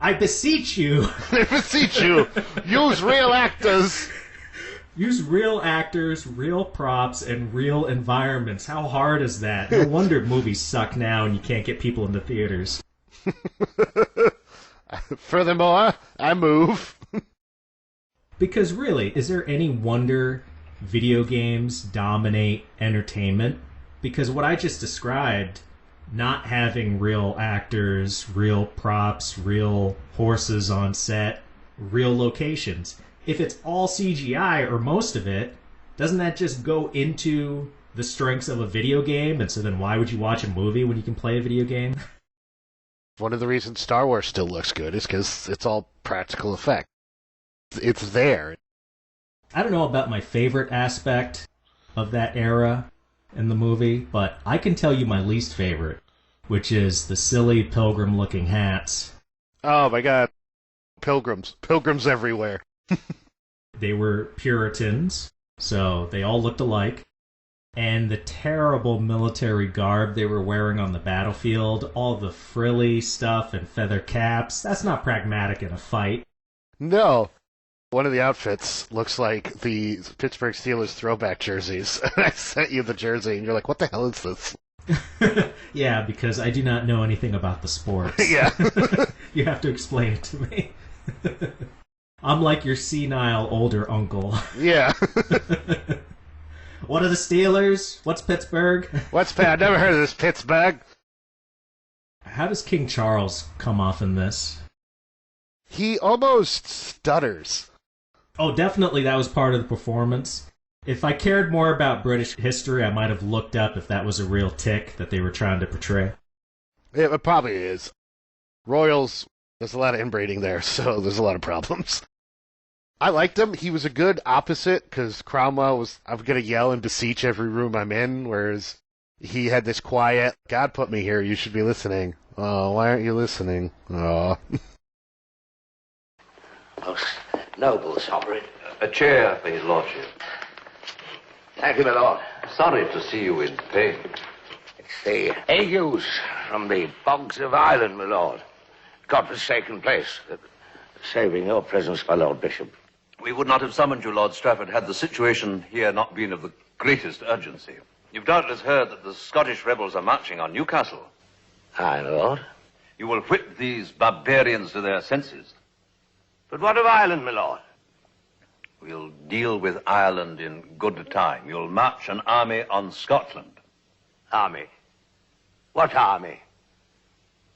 I beseech you. I beseech you. Use real actors. Use real actors, real props, and real environments. How hard is that? No wonder movies suck now and you can't get people into theaters. Furthermore, I move. Because really, is there any wonder video games dominate entertainment? Because what I just described, not having real actors, real props, real horses on set, real locations, if it's all CGI or most of it, doesn't that just go into the strengths of a video game? And so then why would you watch a movie when you can play a video game? One of the reasons Star Wars still looks good is because it's all practical effect. It's there. I don't know about my favorite aspect of that era in the movie, but I can tell you my least favorite, which is the silly pilgrim-looking hats. Oh my god. Pilgrims. Pilgrims everywhere. They were Puritans, so they all looked alike. And the terrible military garb they were wearing on the battlefield, all the frilly stuff and feather caps, that's not pragmatic in a fight. No. One of the outfits looks like the Pittsburgh Steelers throwback jerseys. I sent you the jersey, and you're like, what the hell is this? Yeah, because I do not know anything about the sports. Yeah. You have to explain it to me. I'm like your senile older uncle. Yeah. What are the Steelers? What's Pittsburgh? What's Pat? I've never heard of this Pittsburgh. How does King Charles come off in this? He almost stutters. Oh, definitely that was part of the performance. If I cared more about British history, I might have looked up if that was a real tic that they were trying to portray. Yeah, it probably is. Royals, there's a lot of inbreeding there, so there's a lot of problems. I liked him. He was a good opposite, because Cromwell was, I'm going to yell and beseech every room I'm in, whereas he had this quiet, God put me here, you should be listening. Oh, why aren't you listening? Oh. Most noble sovereign. A chair for his lordship. Thank you, my lord. Sorry to see you in pain. It's the agues from the bogs of Ireland, my lord. God-forsaken place. Saving your presence, my lord bishop. We would not have summoned you, Lord Strafford, had the situation here not been of the greatest urgency. You've doubtless heard that the Scottish rebels are marching on Newcastle. Aye, my lord. You will whip these barbarians to their senses. But what of Ireland, my lord? We'll deal with Ireland in good time. You'll march an army on Scotland. Army? What army?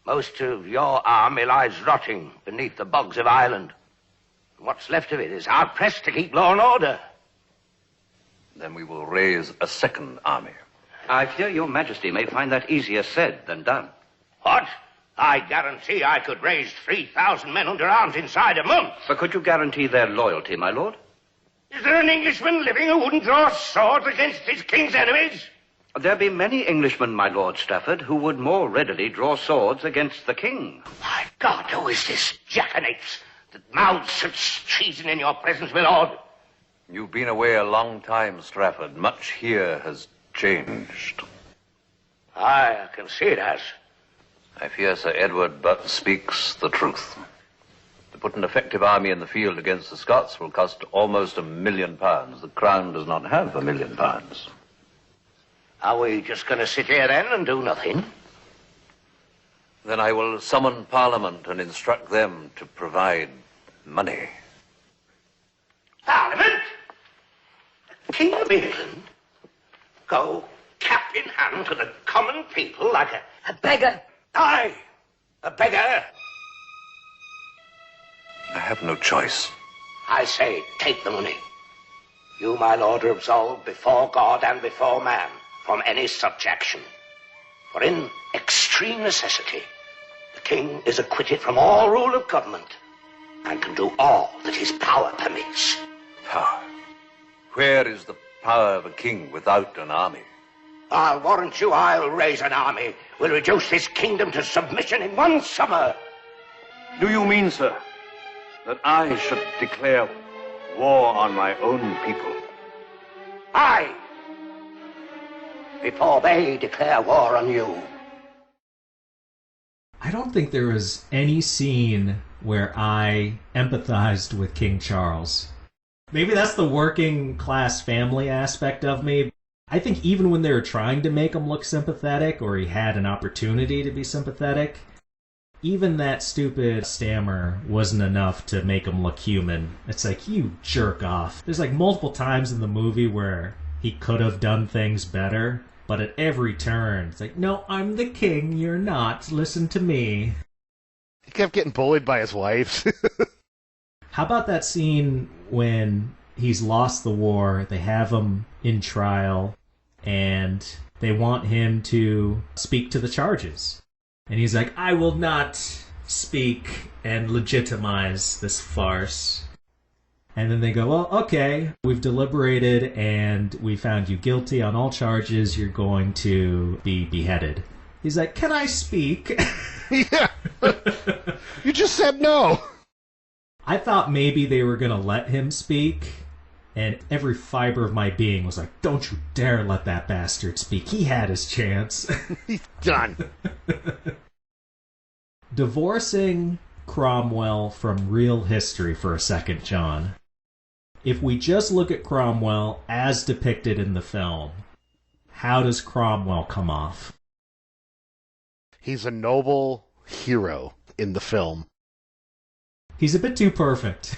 Most of your army lies rotting beneath the bogs of Ireland. What's left of it is hard pressed to keep law and order. Then we will raise a second army. I fear your majesty may find that easier said than done. What? I guarantee I could raise 3,000 men under arms inside a month. But could you guarantee their loyalty, my lord? Is there an Englishman living who wouldn't draw swords against his king's enemies? There be many Englishmen, my lord Strafford, who would more readily draw swords against the king. My God, who is this jackanapes that mouths such treason in your presence, my lord? You've been away a long time, Strafford. Much here has changed. I can see it has. I fear Sir Edward but speaks the truth. To put an effective army in the field against the Scots will cost almost £1 million. The Crown does not have £1 million. Are we just going to sit here then and do nothing? Then I will summon Parliament and instruct them to provide money. Parliament? The King of England? Go cap in hand to the common people like a beggar? Aye, a beggar. I have no choice. I say, take the money. You, my lord, are absolved before God and before man from any such action. For in extreme necessity, the king is acquitted from all rule of government and can do all that his power permits. Power? Where is the power of a king without an army? I'll warrant you I'll raise an army. We'll reduce this kingdom to submission in one summer. Do you mean, sir, that I should declare war on my own people? Aye. Before they declare war on you. I don't think there was any scene where I empathized with King Charles. Maybe that's the working class family aspect of me. I think even when they were trying to make him look sympathetic, or he had an opportunity to be sympathetic, even that stupid stammer wasn't enough to make him look human. It's like, you jerk off. There's like multiple times in the movie where he could have done things better, but at every turn, it's like, no, I'm the king, you're not. Listen to me. He kept getting bullied by his wife. How about that scene when he's lost the war, they have him in trial, and they want him to speak to the charges. And he's like, I will not speak and legitimize this farce. And then they go, well, okay, we've deliberated and we found you guilty on all charges. You're going to be beheaded. He's like, can I speak? Yeah. You just said no. I thought maybe they were going to let him speak. And every fiber of my being was like, don't you dare let that bastard speak. He had his chance. He's done. Divorcing Cromwell from real history for a second, John. If we just look at Cromwell as depicted in the film, how does Cromwell come off? He's a noble hero in the film. He's a bit too perfect.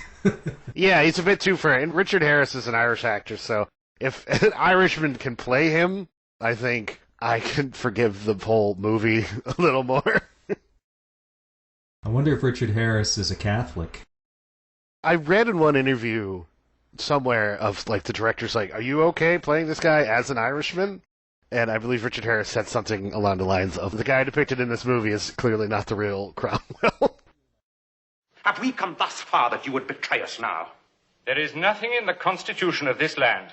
Yeah, he's a bit too fair. And Richard Harris is an Irish actor, so if an Irishman can play him, I think I can forgive the whole movie a little more. I wonder if Richard Harris is a Catholic. I read in one interview somewhere of, like, the director's like, are you okay playing this guy as an Irishman? And I believe Richard Harris said something along the lines of, the guy depicted in this movie is clearly not the real Cromwell. Have we come thus far that you would betray us now? There is nothing in the constitution of this land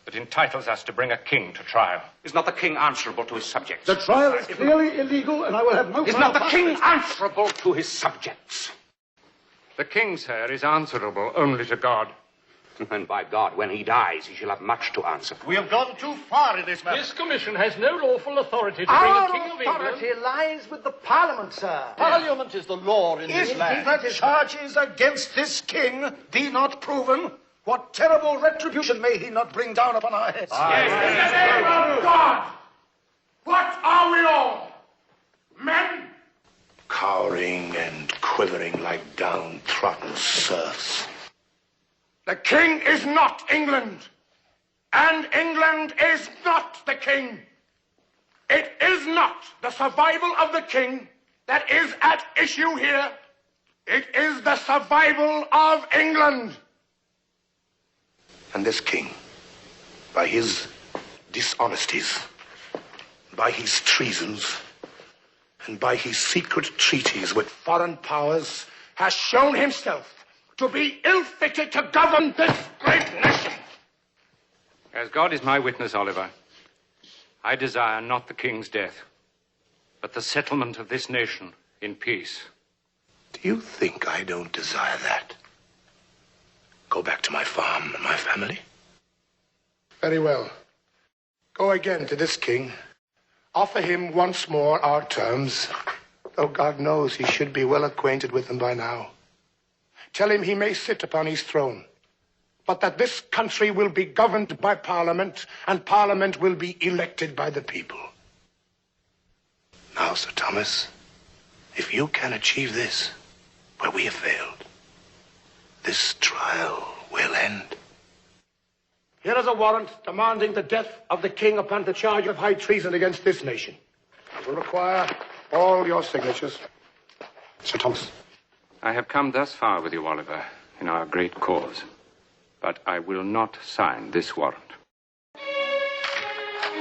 that entitles us to bring a king to trial. Is not the king answerable to his subjects? The trial is clearly illegal, and I will have no... Is not the king answerable to his subjects? The king, sir, is answerable only to God. And by God, when he dies, he shall have much to answer for. We have gone too far in this matter. This commission has no lawful authority to Our bring a king of authority England. lies with the Parliament, sir. Parliament is the law in this land. If the charges against this king be not proven, what terrible retribution may he not bring down upon our heads? In the name of God, what are we all? Men? Cowering and quivering like downtrodden serfs. The king is not England, and England is not the king. It is not the survival of the king that is at issue here. It is the survival of England. And this king, by his dishonesties, by his treasons, and by his secret treaties with foreign powers, has shown himself to be ill-fitted to govern this great nation. As God is my witness, Oliver, I desire not the king's death, but the settlement of this nation in peace. Do you think I don't desire that? Go back to my farm and my family? Very well. Go again to this king. Offer him once more our terms, though God knows he should be well acquainted with them by now. Tell him he may sit upon his throne, but that this country will be governed by Parliament, and Parliament will be elected by the people. Now, Sir Thomas, if you can achieve this, where we have failed, this trial will end. Here is a warrant demanding the death of the king upon the charge of high treason against this nation. I will require all your signatures. Sir Thomas. I have come thus far with you, Oliver, in our great cause, but I will not sign this warrant.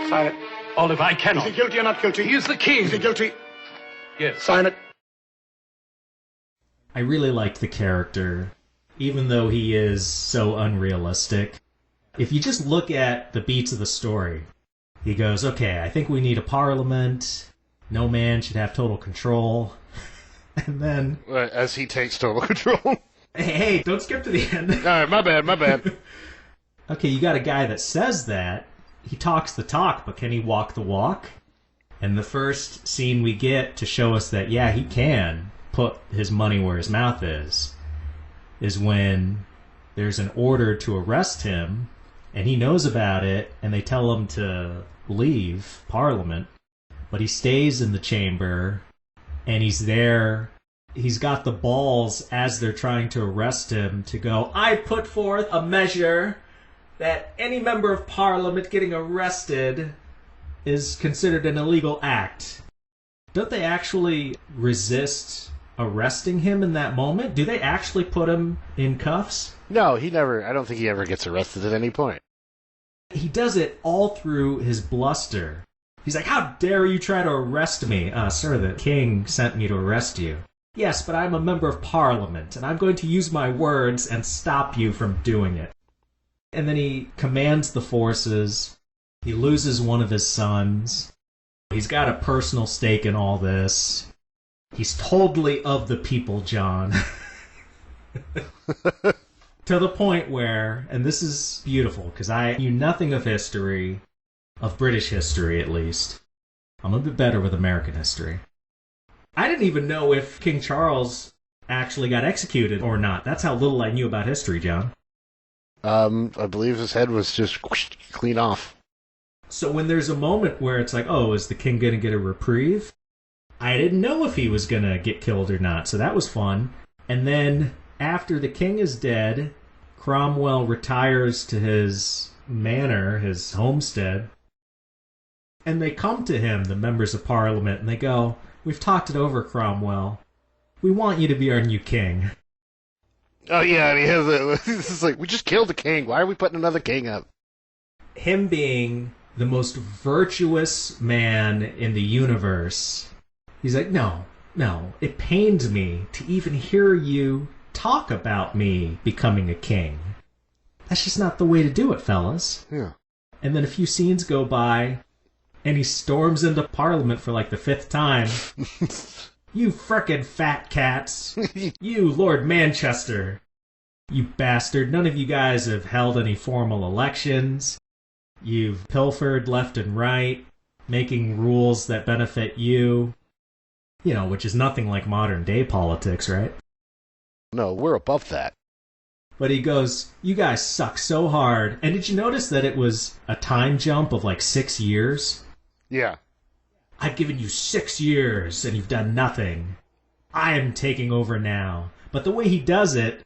Sign it. Oliver, I cannot. Is he guilty or not guilty? He is the king. Is he guilty? Yes. Sign it. I really liked the character, even though he is so unrealistic. If you just look at the beats of the story, he goes, okay, I think we need a parliament, no man should have total control, and then... As he takes total control. Hey, don't skip to the end. Alright, my bad. Okay, you got a guy that says that, he talks the talk, but can he walk the walk? And the first scene we get to show us that, yeah, he can put his money where his mouth is when there's an order to arrest him, and he knows about it, and they tell him to leave Parliament, but he stays in the chamber, and he's there. He's got the balls as they're trying to arrest him to go, I put forth a measure that any member of Parliament getting arrested is considered an illegal act. Don't they actually resist arresting him in that moment? Do they actually put him in cuffs? No, I don't think he ever gets arrested at any point. He does it all through his bluster. He's like, how dare you try to arrest me? Sir, the king sent me to arrest you. Yes, but I'm a member of Parliament, and I'm going to use my words and stop you from doing it. And then he commands the forces. He loses one of his sons. He's got a personal stake in all this. He's totally of the people, John. To the point where, and this is beautiful, because I knew nothing of history, of British history at least. I'm a bit better with American history. I didn't even know if King Charles actually got executed or not. That's how little I knew about history, John. I believe his head was just clean off. So when there's a moment where it's like, oh, is the king going to get a reprieve? I didn't know if he was going to get killed or not, so that was fun. And then, after the king is dead, Cromwell retires to his manor, his homestead, and they come to him, the members of Parliament, and they go, we've talked it over, Cromwell. We want you to be our new king. Oh, yeah, and he has it's like, we just killed the king. Why are we putting another king up? Him being the most virtuous man in the universe, he's like, no, it pains me to even hear you talk about me becoming a king. That's just not the way to do it, fellas. Yeah. And then a few scenes go by, and he storms into Parliament for like the 5th time. You frickin' fat cats. You, Lord Manchester. You bastard. None of you guys have held any formal elections. You've pilfered left and right, making rules that benefit you. You know, which is nothing like modern day politics, right? No, we're above that. But he goes, you guys suck so hard. And did you notice that it was a time jump of like 6 years? Yeah. I've given you 6 years, and you've done nothing. I am taking over now. But the way he does it,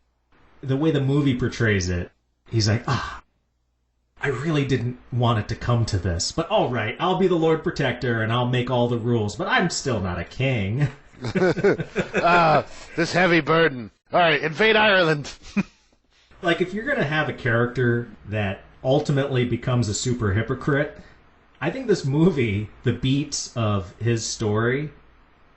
the way the movie portrays it, he's like, I really didn't want it to come to this. But all right, I'll be the Lord Protector, and I'll make all the rules. But I'm still not a king. This heavy burden. All right, invade Ireland. Like, if you're going to have a character that ultimately becomes a super hypocrite, I think this movie, the beats of his story,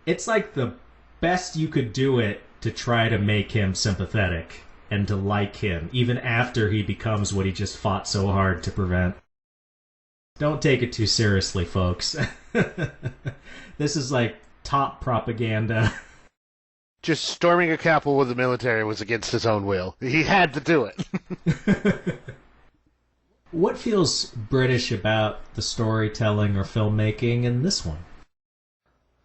It's like the best you could do it to try to make him sympathetic and to like him, even after he becomes what he just fought so hard to prevent. Don't take it too seriously, folks. This is like top propaganda. Just storming a capital with the military was against his own will. He had to do it. What feels British about the storytelling or filmmaking in this one?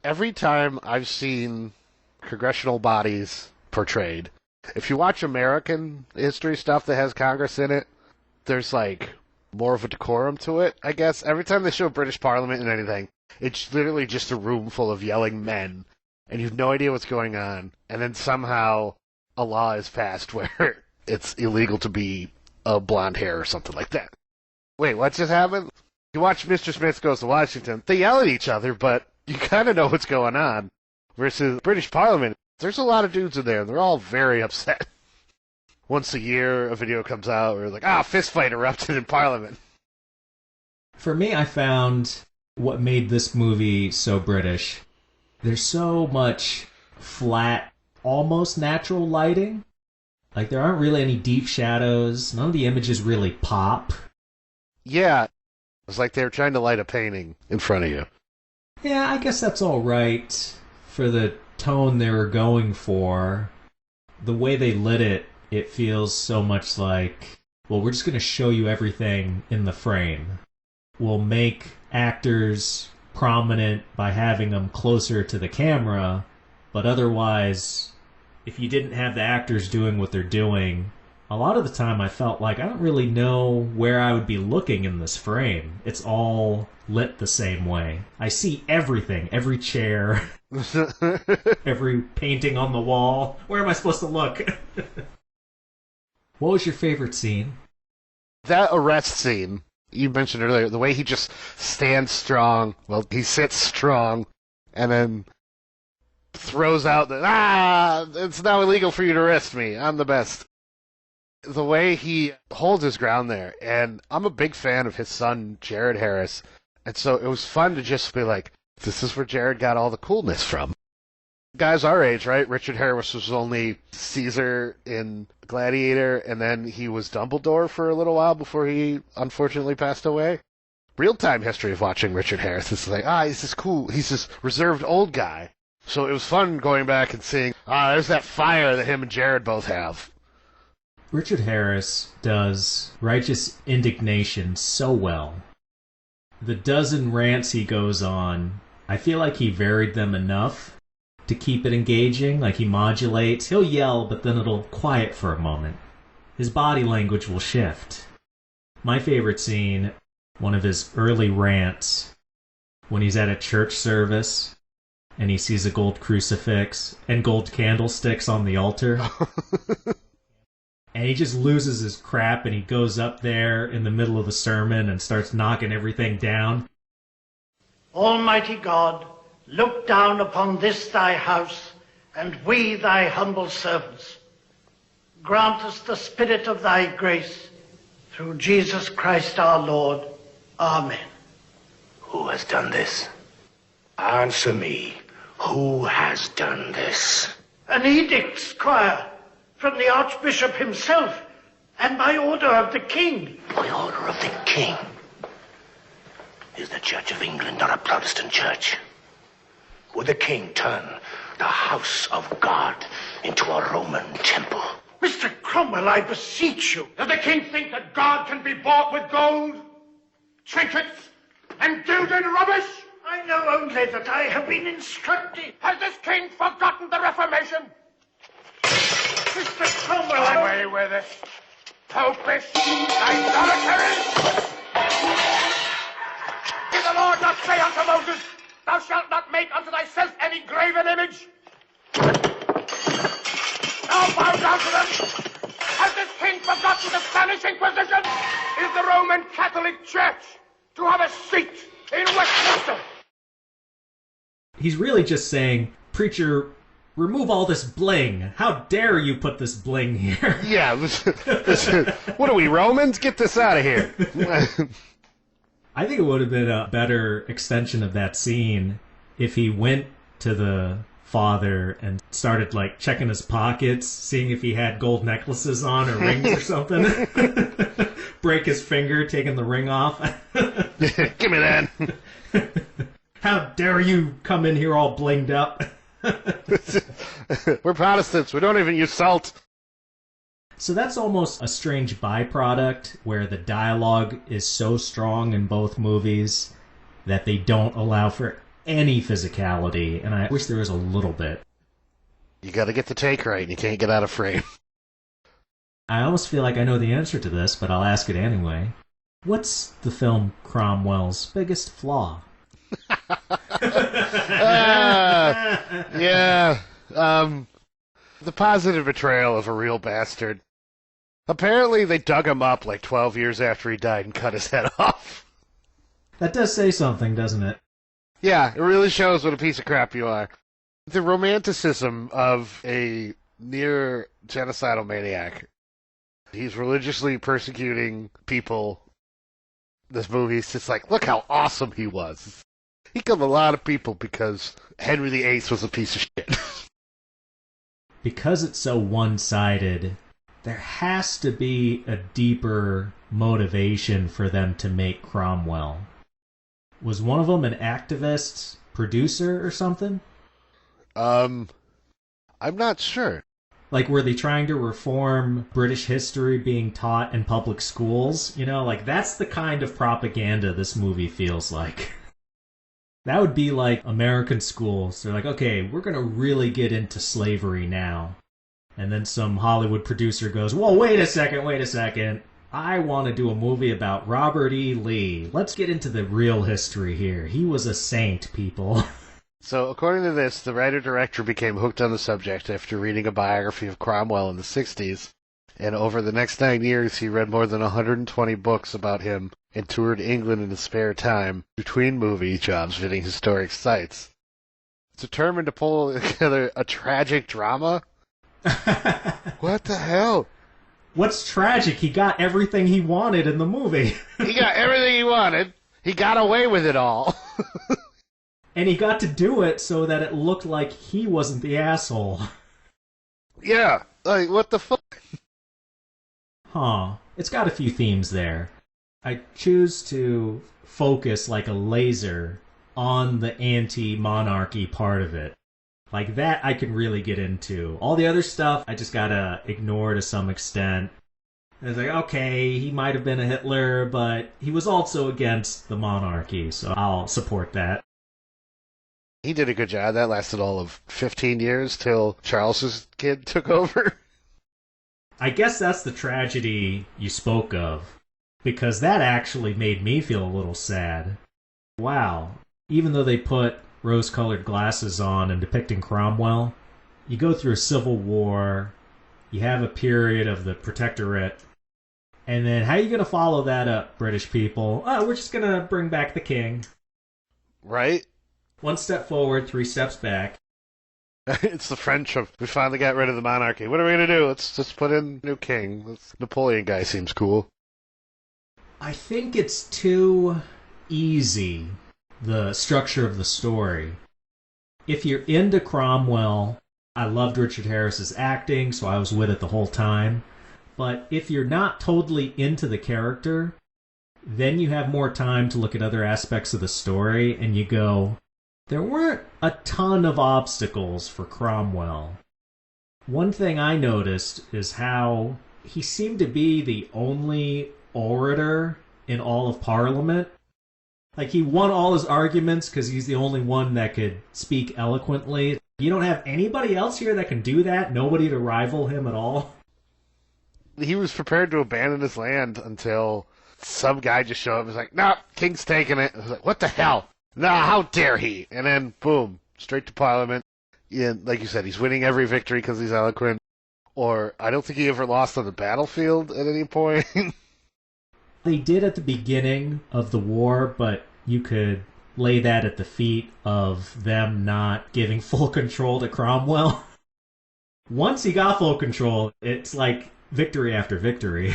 Every time I've seen congressional bodies portrayed, if you watch American history stuff that has Congress in it, there's like more of a decorum to it, I guess. Every time they show British Parliament in anything, it's literally just a room full of yelling men, and you have no idea what's going on, and then somehow a law is passed where it's illegal to be a blonde hair or something like that. Wait, what just happened? You watch Mr. Smith Goes to Washington, they yell at each other, but you kind of know what's going on. Versus British Parliament, there's a lot of dudes in there, and they're all very upset. Once a year, a video comes out where like, fist fight erupted in Parliament. For me, I found what made this movie so British. There's so much flat, almost natural lighting. Like, there aren't really any deep shadows. None of the images really pop. Yeah, it's like they were trying to light a painting in front of you. Yeah, I guess that's all right for the tone they were going for. The way they lit it, it feels so much like, well, we're just going to show you everything in the frame. We'll make actors prominent by having them closer to the camera, but otherwise, if you didn't have the actors doing what they're doing, a lot of the time I felt like I don't really know where I would be looking in this frame. It's all lit the same way. I see everything, every chair, every painting on the wall. Where am I supposed to look? What was your favorite scene? That arrest scene you mentioned earlier, the way he just stands strong, well, he sits strong, and then throws out it's now illegal for you to arrest me. I'm the best. The way he holds his ground there, and I'm a big fan of his son, Jared Harris, and so it was fun to just be like, this is where Jared got all the coolness from. Guys our age, right? Richard Harris was only Caesar in Gladiator, and then he was Dumbledore for a little while before he unfortunately passed away. Real-time history of watching Richard Harris is like, he's this cool, he's this reserved old guy. So it was fun going back and seeing, there's that fire that him and Jared both have. Richard Harris does Righteous Indignation so well. The dozen rants he goes on, I feel like he varied them enough to keep it engaging. Like, he modulates. He'll yell, but then it'll quiet for a moment. His body language will shift. My favorite scene, one of his early rants, when he's at a church service and he sees a gold crucifix and gold candlesticks on the altar. And he just loses his crap, and he goes up there in the middle of the sermon and starts knocking everything down. Almighty God, look down upon this thy house, and we thy humble servants. Grant us the spirit of thy grace, through Jesus Christ our Lord. Amen. Who has done this? Answer me. Who has done this? An edict, squire, from the Archbishop himself, and by order of the King. By order of the King? Is the Church of England not a Protestant church? Would the King turn the house of God into a Roman temple? Mr. Cromwell, I beseech you. Does the King think that God can be bought with gold, trinkets, and gilded rubbish? I know only that I have been instructed. Has this King forgotten the Reformation? Mr. Cromwell, away with it. Popish, idolaters! Did the Lord not say unto Moses, thou shalt not make unto thyself any graven image? Now bow down to them. Has this King forgotten the Spanish Inquisition? Is the Roman Catholic Church to have a seat in Westminster? He's really just saying, preacher, remove all this bling. How dare you put this bling here? Yeah, what are we, Romans? Get this out of here. I think it would have been a better extension of that scene if he went to the father and started, like, checking his pockets, seeing if he had gold necklaces on or rings or something. Break his finger, taking the ring off. Give me that. How dare you come in here all blinged up? We're Protestants. We don't even use salt. So that's almost a strange byproduct where the dialogue is so strong in both movies that they don't allow for any physicality, and I wish there was a little bit. You gotta get the take right, and you can't get out of frame. I almost feel like I know the answer to this, but I'll ask it anyway. What's the film Cromwell's biggest flaw? The positive betrayal of a real bastard. Apparently they dug him up like 12 years after he died and cut his head off. That does say something, doesn't it? Yeah, it really shows what a piece of crap you are. The romanticism of a near genocidal maniac. He's religiously persecuting people. This movie's just like, look how awesome he was. He killed a lot of people because Henry VIII was a piece of shit. Because it's so one-sided, there has to be a deeper motivation for them to make Cromwell. Was one of them an activist, producer, or something? I'm not sure. Like, were they trying to reform British history being taught in public schools? You know, like, that's the kind of propaganda this movie feels like. That would be like American schools. They're like, okay, we're going to really get into slavery now. And then some Hollywood producer goes, whoa, wait a second. I want to do a movie about Robert E. Lee. Let's get into the real history here. He was a saint, people. So, according to this, the writer-director became hooked on the subject after reading a biography of Cromwell in the 60s. And over the next 9 years, he read more than 120 books about him and toured England in his spare time between movie jobs visiting historic sites. Determined to pull together a tragic drama? What the hell? What's tragic? He got everything he wanted in the movie. He got everything he wanted. He got away with it all. And he got to do it so that it looked like he wasn't the asshole. Yeah, like, what the fuck? Huh. It's got a few themes there. I choose to focus like a laser on the anti-monarchy part of it. Like, that I can really get into. All the other stuff, I just gotta ignore to some extent. It's like, okay, he might have been a Hitler, but he was also against the monarchy, so I'll support that. He did a good job. That lasted all of 15 years till Charles's kid took over. I guess that's the tragedy you spoke of, because that actually made me feel a little sad. Wow. Even though they put rose-colored glasses on and depicting Cromwell, you go through a civil war, you have a period of the Protectorate, and then how are you going to follow that up, British people? Oh, we're just going to bring back the king. Right? 1 step forward, 3 steps back. It's the French of, we finally got rid of the monarchy. What are we going to do? Let's just put in a new king. This Napoleon guy seems cool. I think it's too easy, the structure of the story. If you're into Cromwell, I loved Richard Harris's acting, so I was with it the whole time. But if you're not totally into the character, then you have more time to look at other aspects of the story, and you go, there weren't a ton of obstacles for Cromwell. One thing I noticed is how he seemed to be the only orator in all of Parliament. Like, he won all his arguments because he's the only one that could speak eloquently. You don't have anybody else here that can do that? Nobody to rival him at all? He was prepared to abandon his land until some guy just showed up and was like, nah, king's taking it. I was like, what the hell? Nah, how dare he? And then, boom, straight to Parliament. And like you said, he's winning every victory because he's eloquent. Or I don't think he ever lost on the battlefield at any point. They did at the beginning of the war, but you could lay that at the feet of them not giving full control to Cromwell. Once he got full control, it's like victory after victory.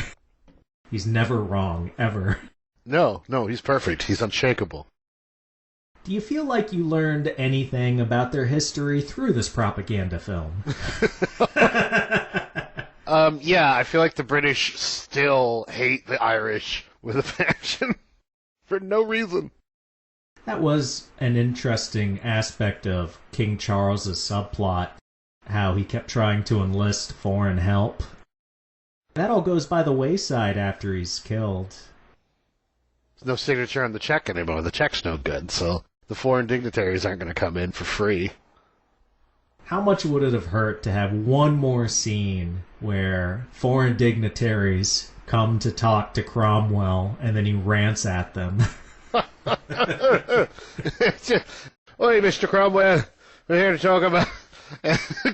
He's never wrong, ever. No, he's perfect. He's unshakable. Do you feel like you learned anything about their history through this propaganda film? Yeah, I feel like the British still hate the Irish with a passion for no reason. That was an interesting aspect of King Charles's subplot, how he kept trying to enlist foreign help. That all goes by the wayside after he's killed. There's no signature on the check anymore. The check's no good, so the foreign dignitaries aren't going to come in for free. How much would it have hurt to have one more scene where foreign dignitaries come to talk to Cromwell and then he rants at them? Oi, Mr. Cromwell, we're here to talk about...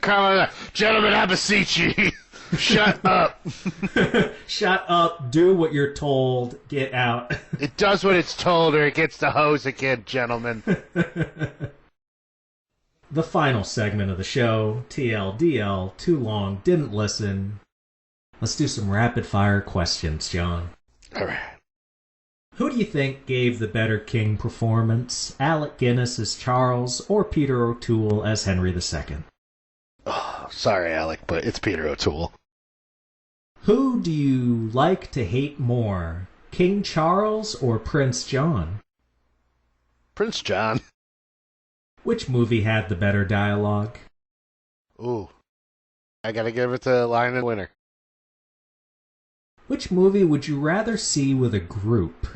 Cromwell, gentlemen, I beseech ye, shut up. Shut up, do what you're told, get out. It does what it's told or it gets the hose again, gentlemen. The final segment of the show, TLDL, too long, didn't listen. Let's do some rapid-fire questions, John. All right. Who do you think gave the better king performance, Alec Guinness as Charles or Peter O'Toole as Henry II? Oh, sorry, Alec, but it's Peter O'Toole. Who do you like to hate more, King Charles or Prince John? Prince John. Which movie had the better dialogue? Ooh. I gotta give it to Lion and Winter. Which movie would you rather see with a group?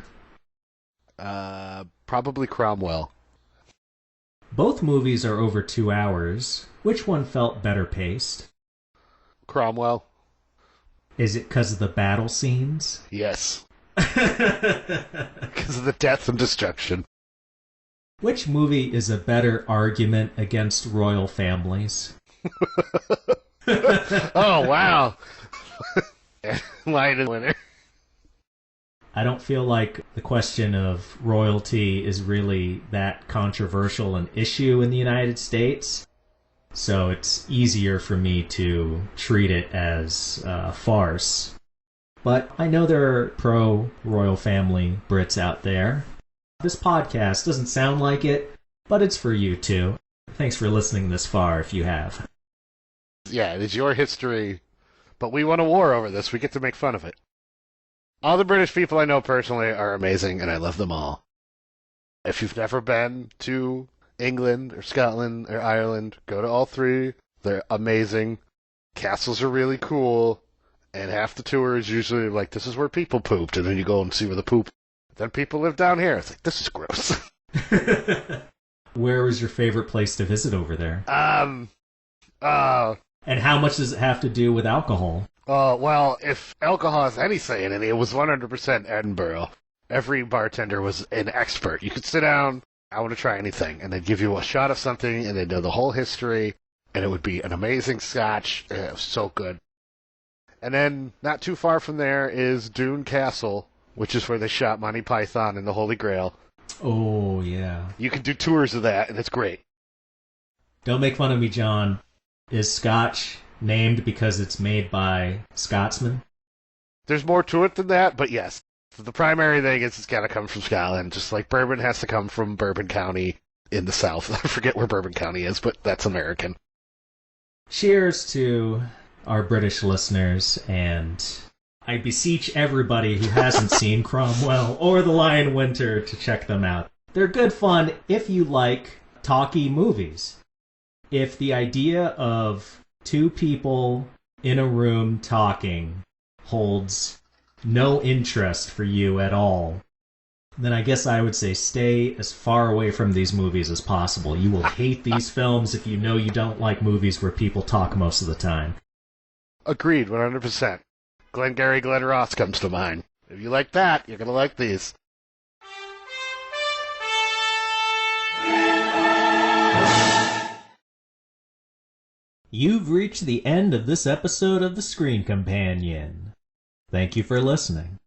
Probably Cromwell. Both movies are over 2 hours. Which one felt better paced? Cromwell. Is it because of the battle scenes? Yes. Because of the death and destruction. Which movie is a better argument against royal families? Oh, wow. Lion and Winter. I don't feel like the question of royalty is really that controversial an issue in the United States, so it's easier for me to treat it as a farce. But I know there are pro-royal family Brits out there. This podcast doesn't sound like it, but it's for you too. Thanks for listening this far if you have. Yeah, it is your history, but we won a war over this. We get to make fun of it. All the British people I know personally are amazing, and I love them all. If you've never been to England or Scotland or Ireland, go to all three. They're amazing. Castles are really cool, and half the tour is usually like, this is where people pooped, and then you go and see where the poop. Then people live down here. It's like, this is gross. Where was your favorite place to visit over there? And how much does it have to do with alcohol? Well, if alcohol has any say in it, it was 100% Edinburgh. Every bartender was an expert. You could sit down, I want to try anything, and they'd give you a shot of something, and they'd know the whole history, and it would be an amazing scotch. It was so good. And then, not too far from there is Doune Castle, which is where they shot Monty Python and the Holy Grail. Oh, yeah. You can do tours of that, and it's great. Don't make fun of me, John. Is Scotch named because it's made by Scotsmen? There's more to it than that, but yes. The primary thing is it's got to come from Scotland, just like bourbon has to come from Bourbon County in the south. I forget where Bourbon County is, but that's American. Cheers to our British listeners, and I beseech everybody who hasn't seen Cromwell or The Lion Winter to check them out. They're good fun if you like talky movies. If the idea of two people in a room talking holds no interest for you at all, then I guess I would say stay as far away from these movies as possible. You will hate these films if you know you don't like movies where people talk most of the time. Agreed, 100%. Glengarry Glen Ross comes to mind. If you like that, you're going to like these. You've reached the end of this episode of The Screen Companion. Thank you for listening.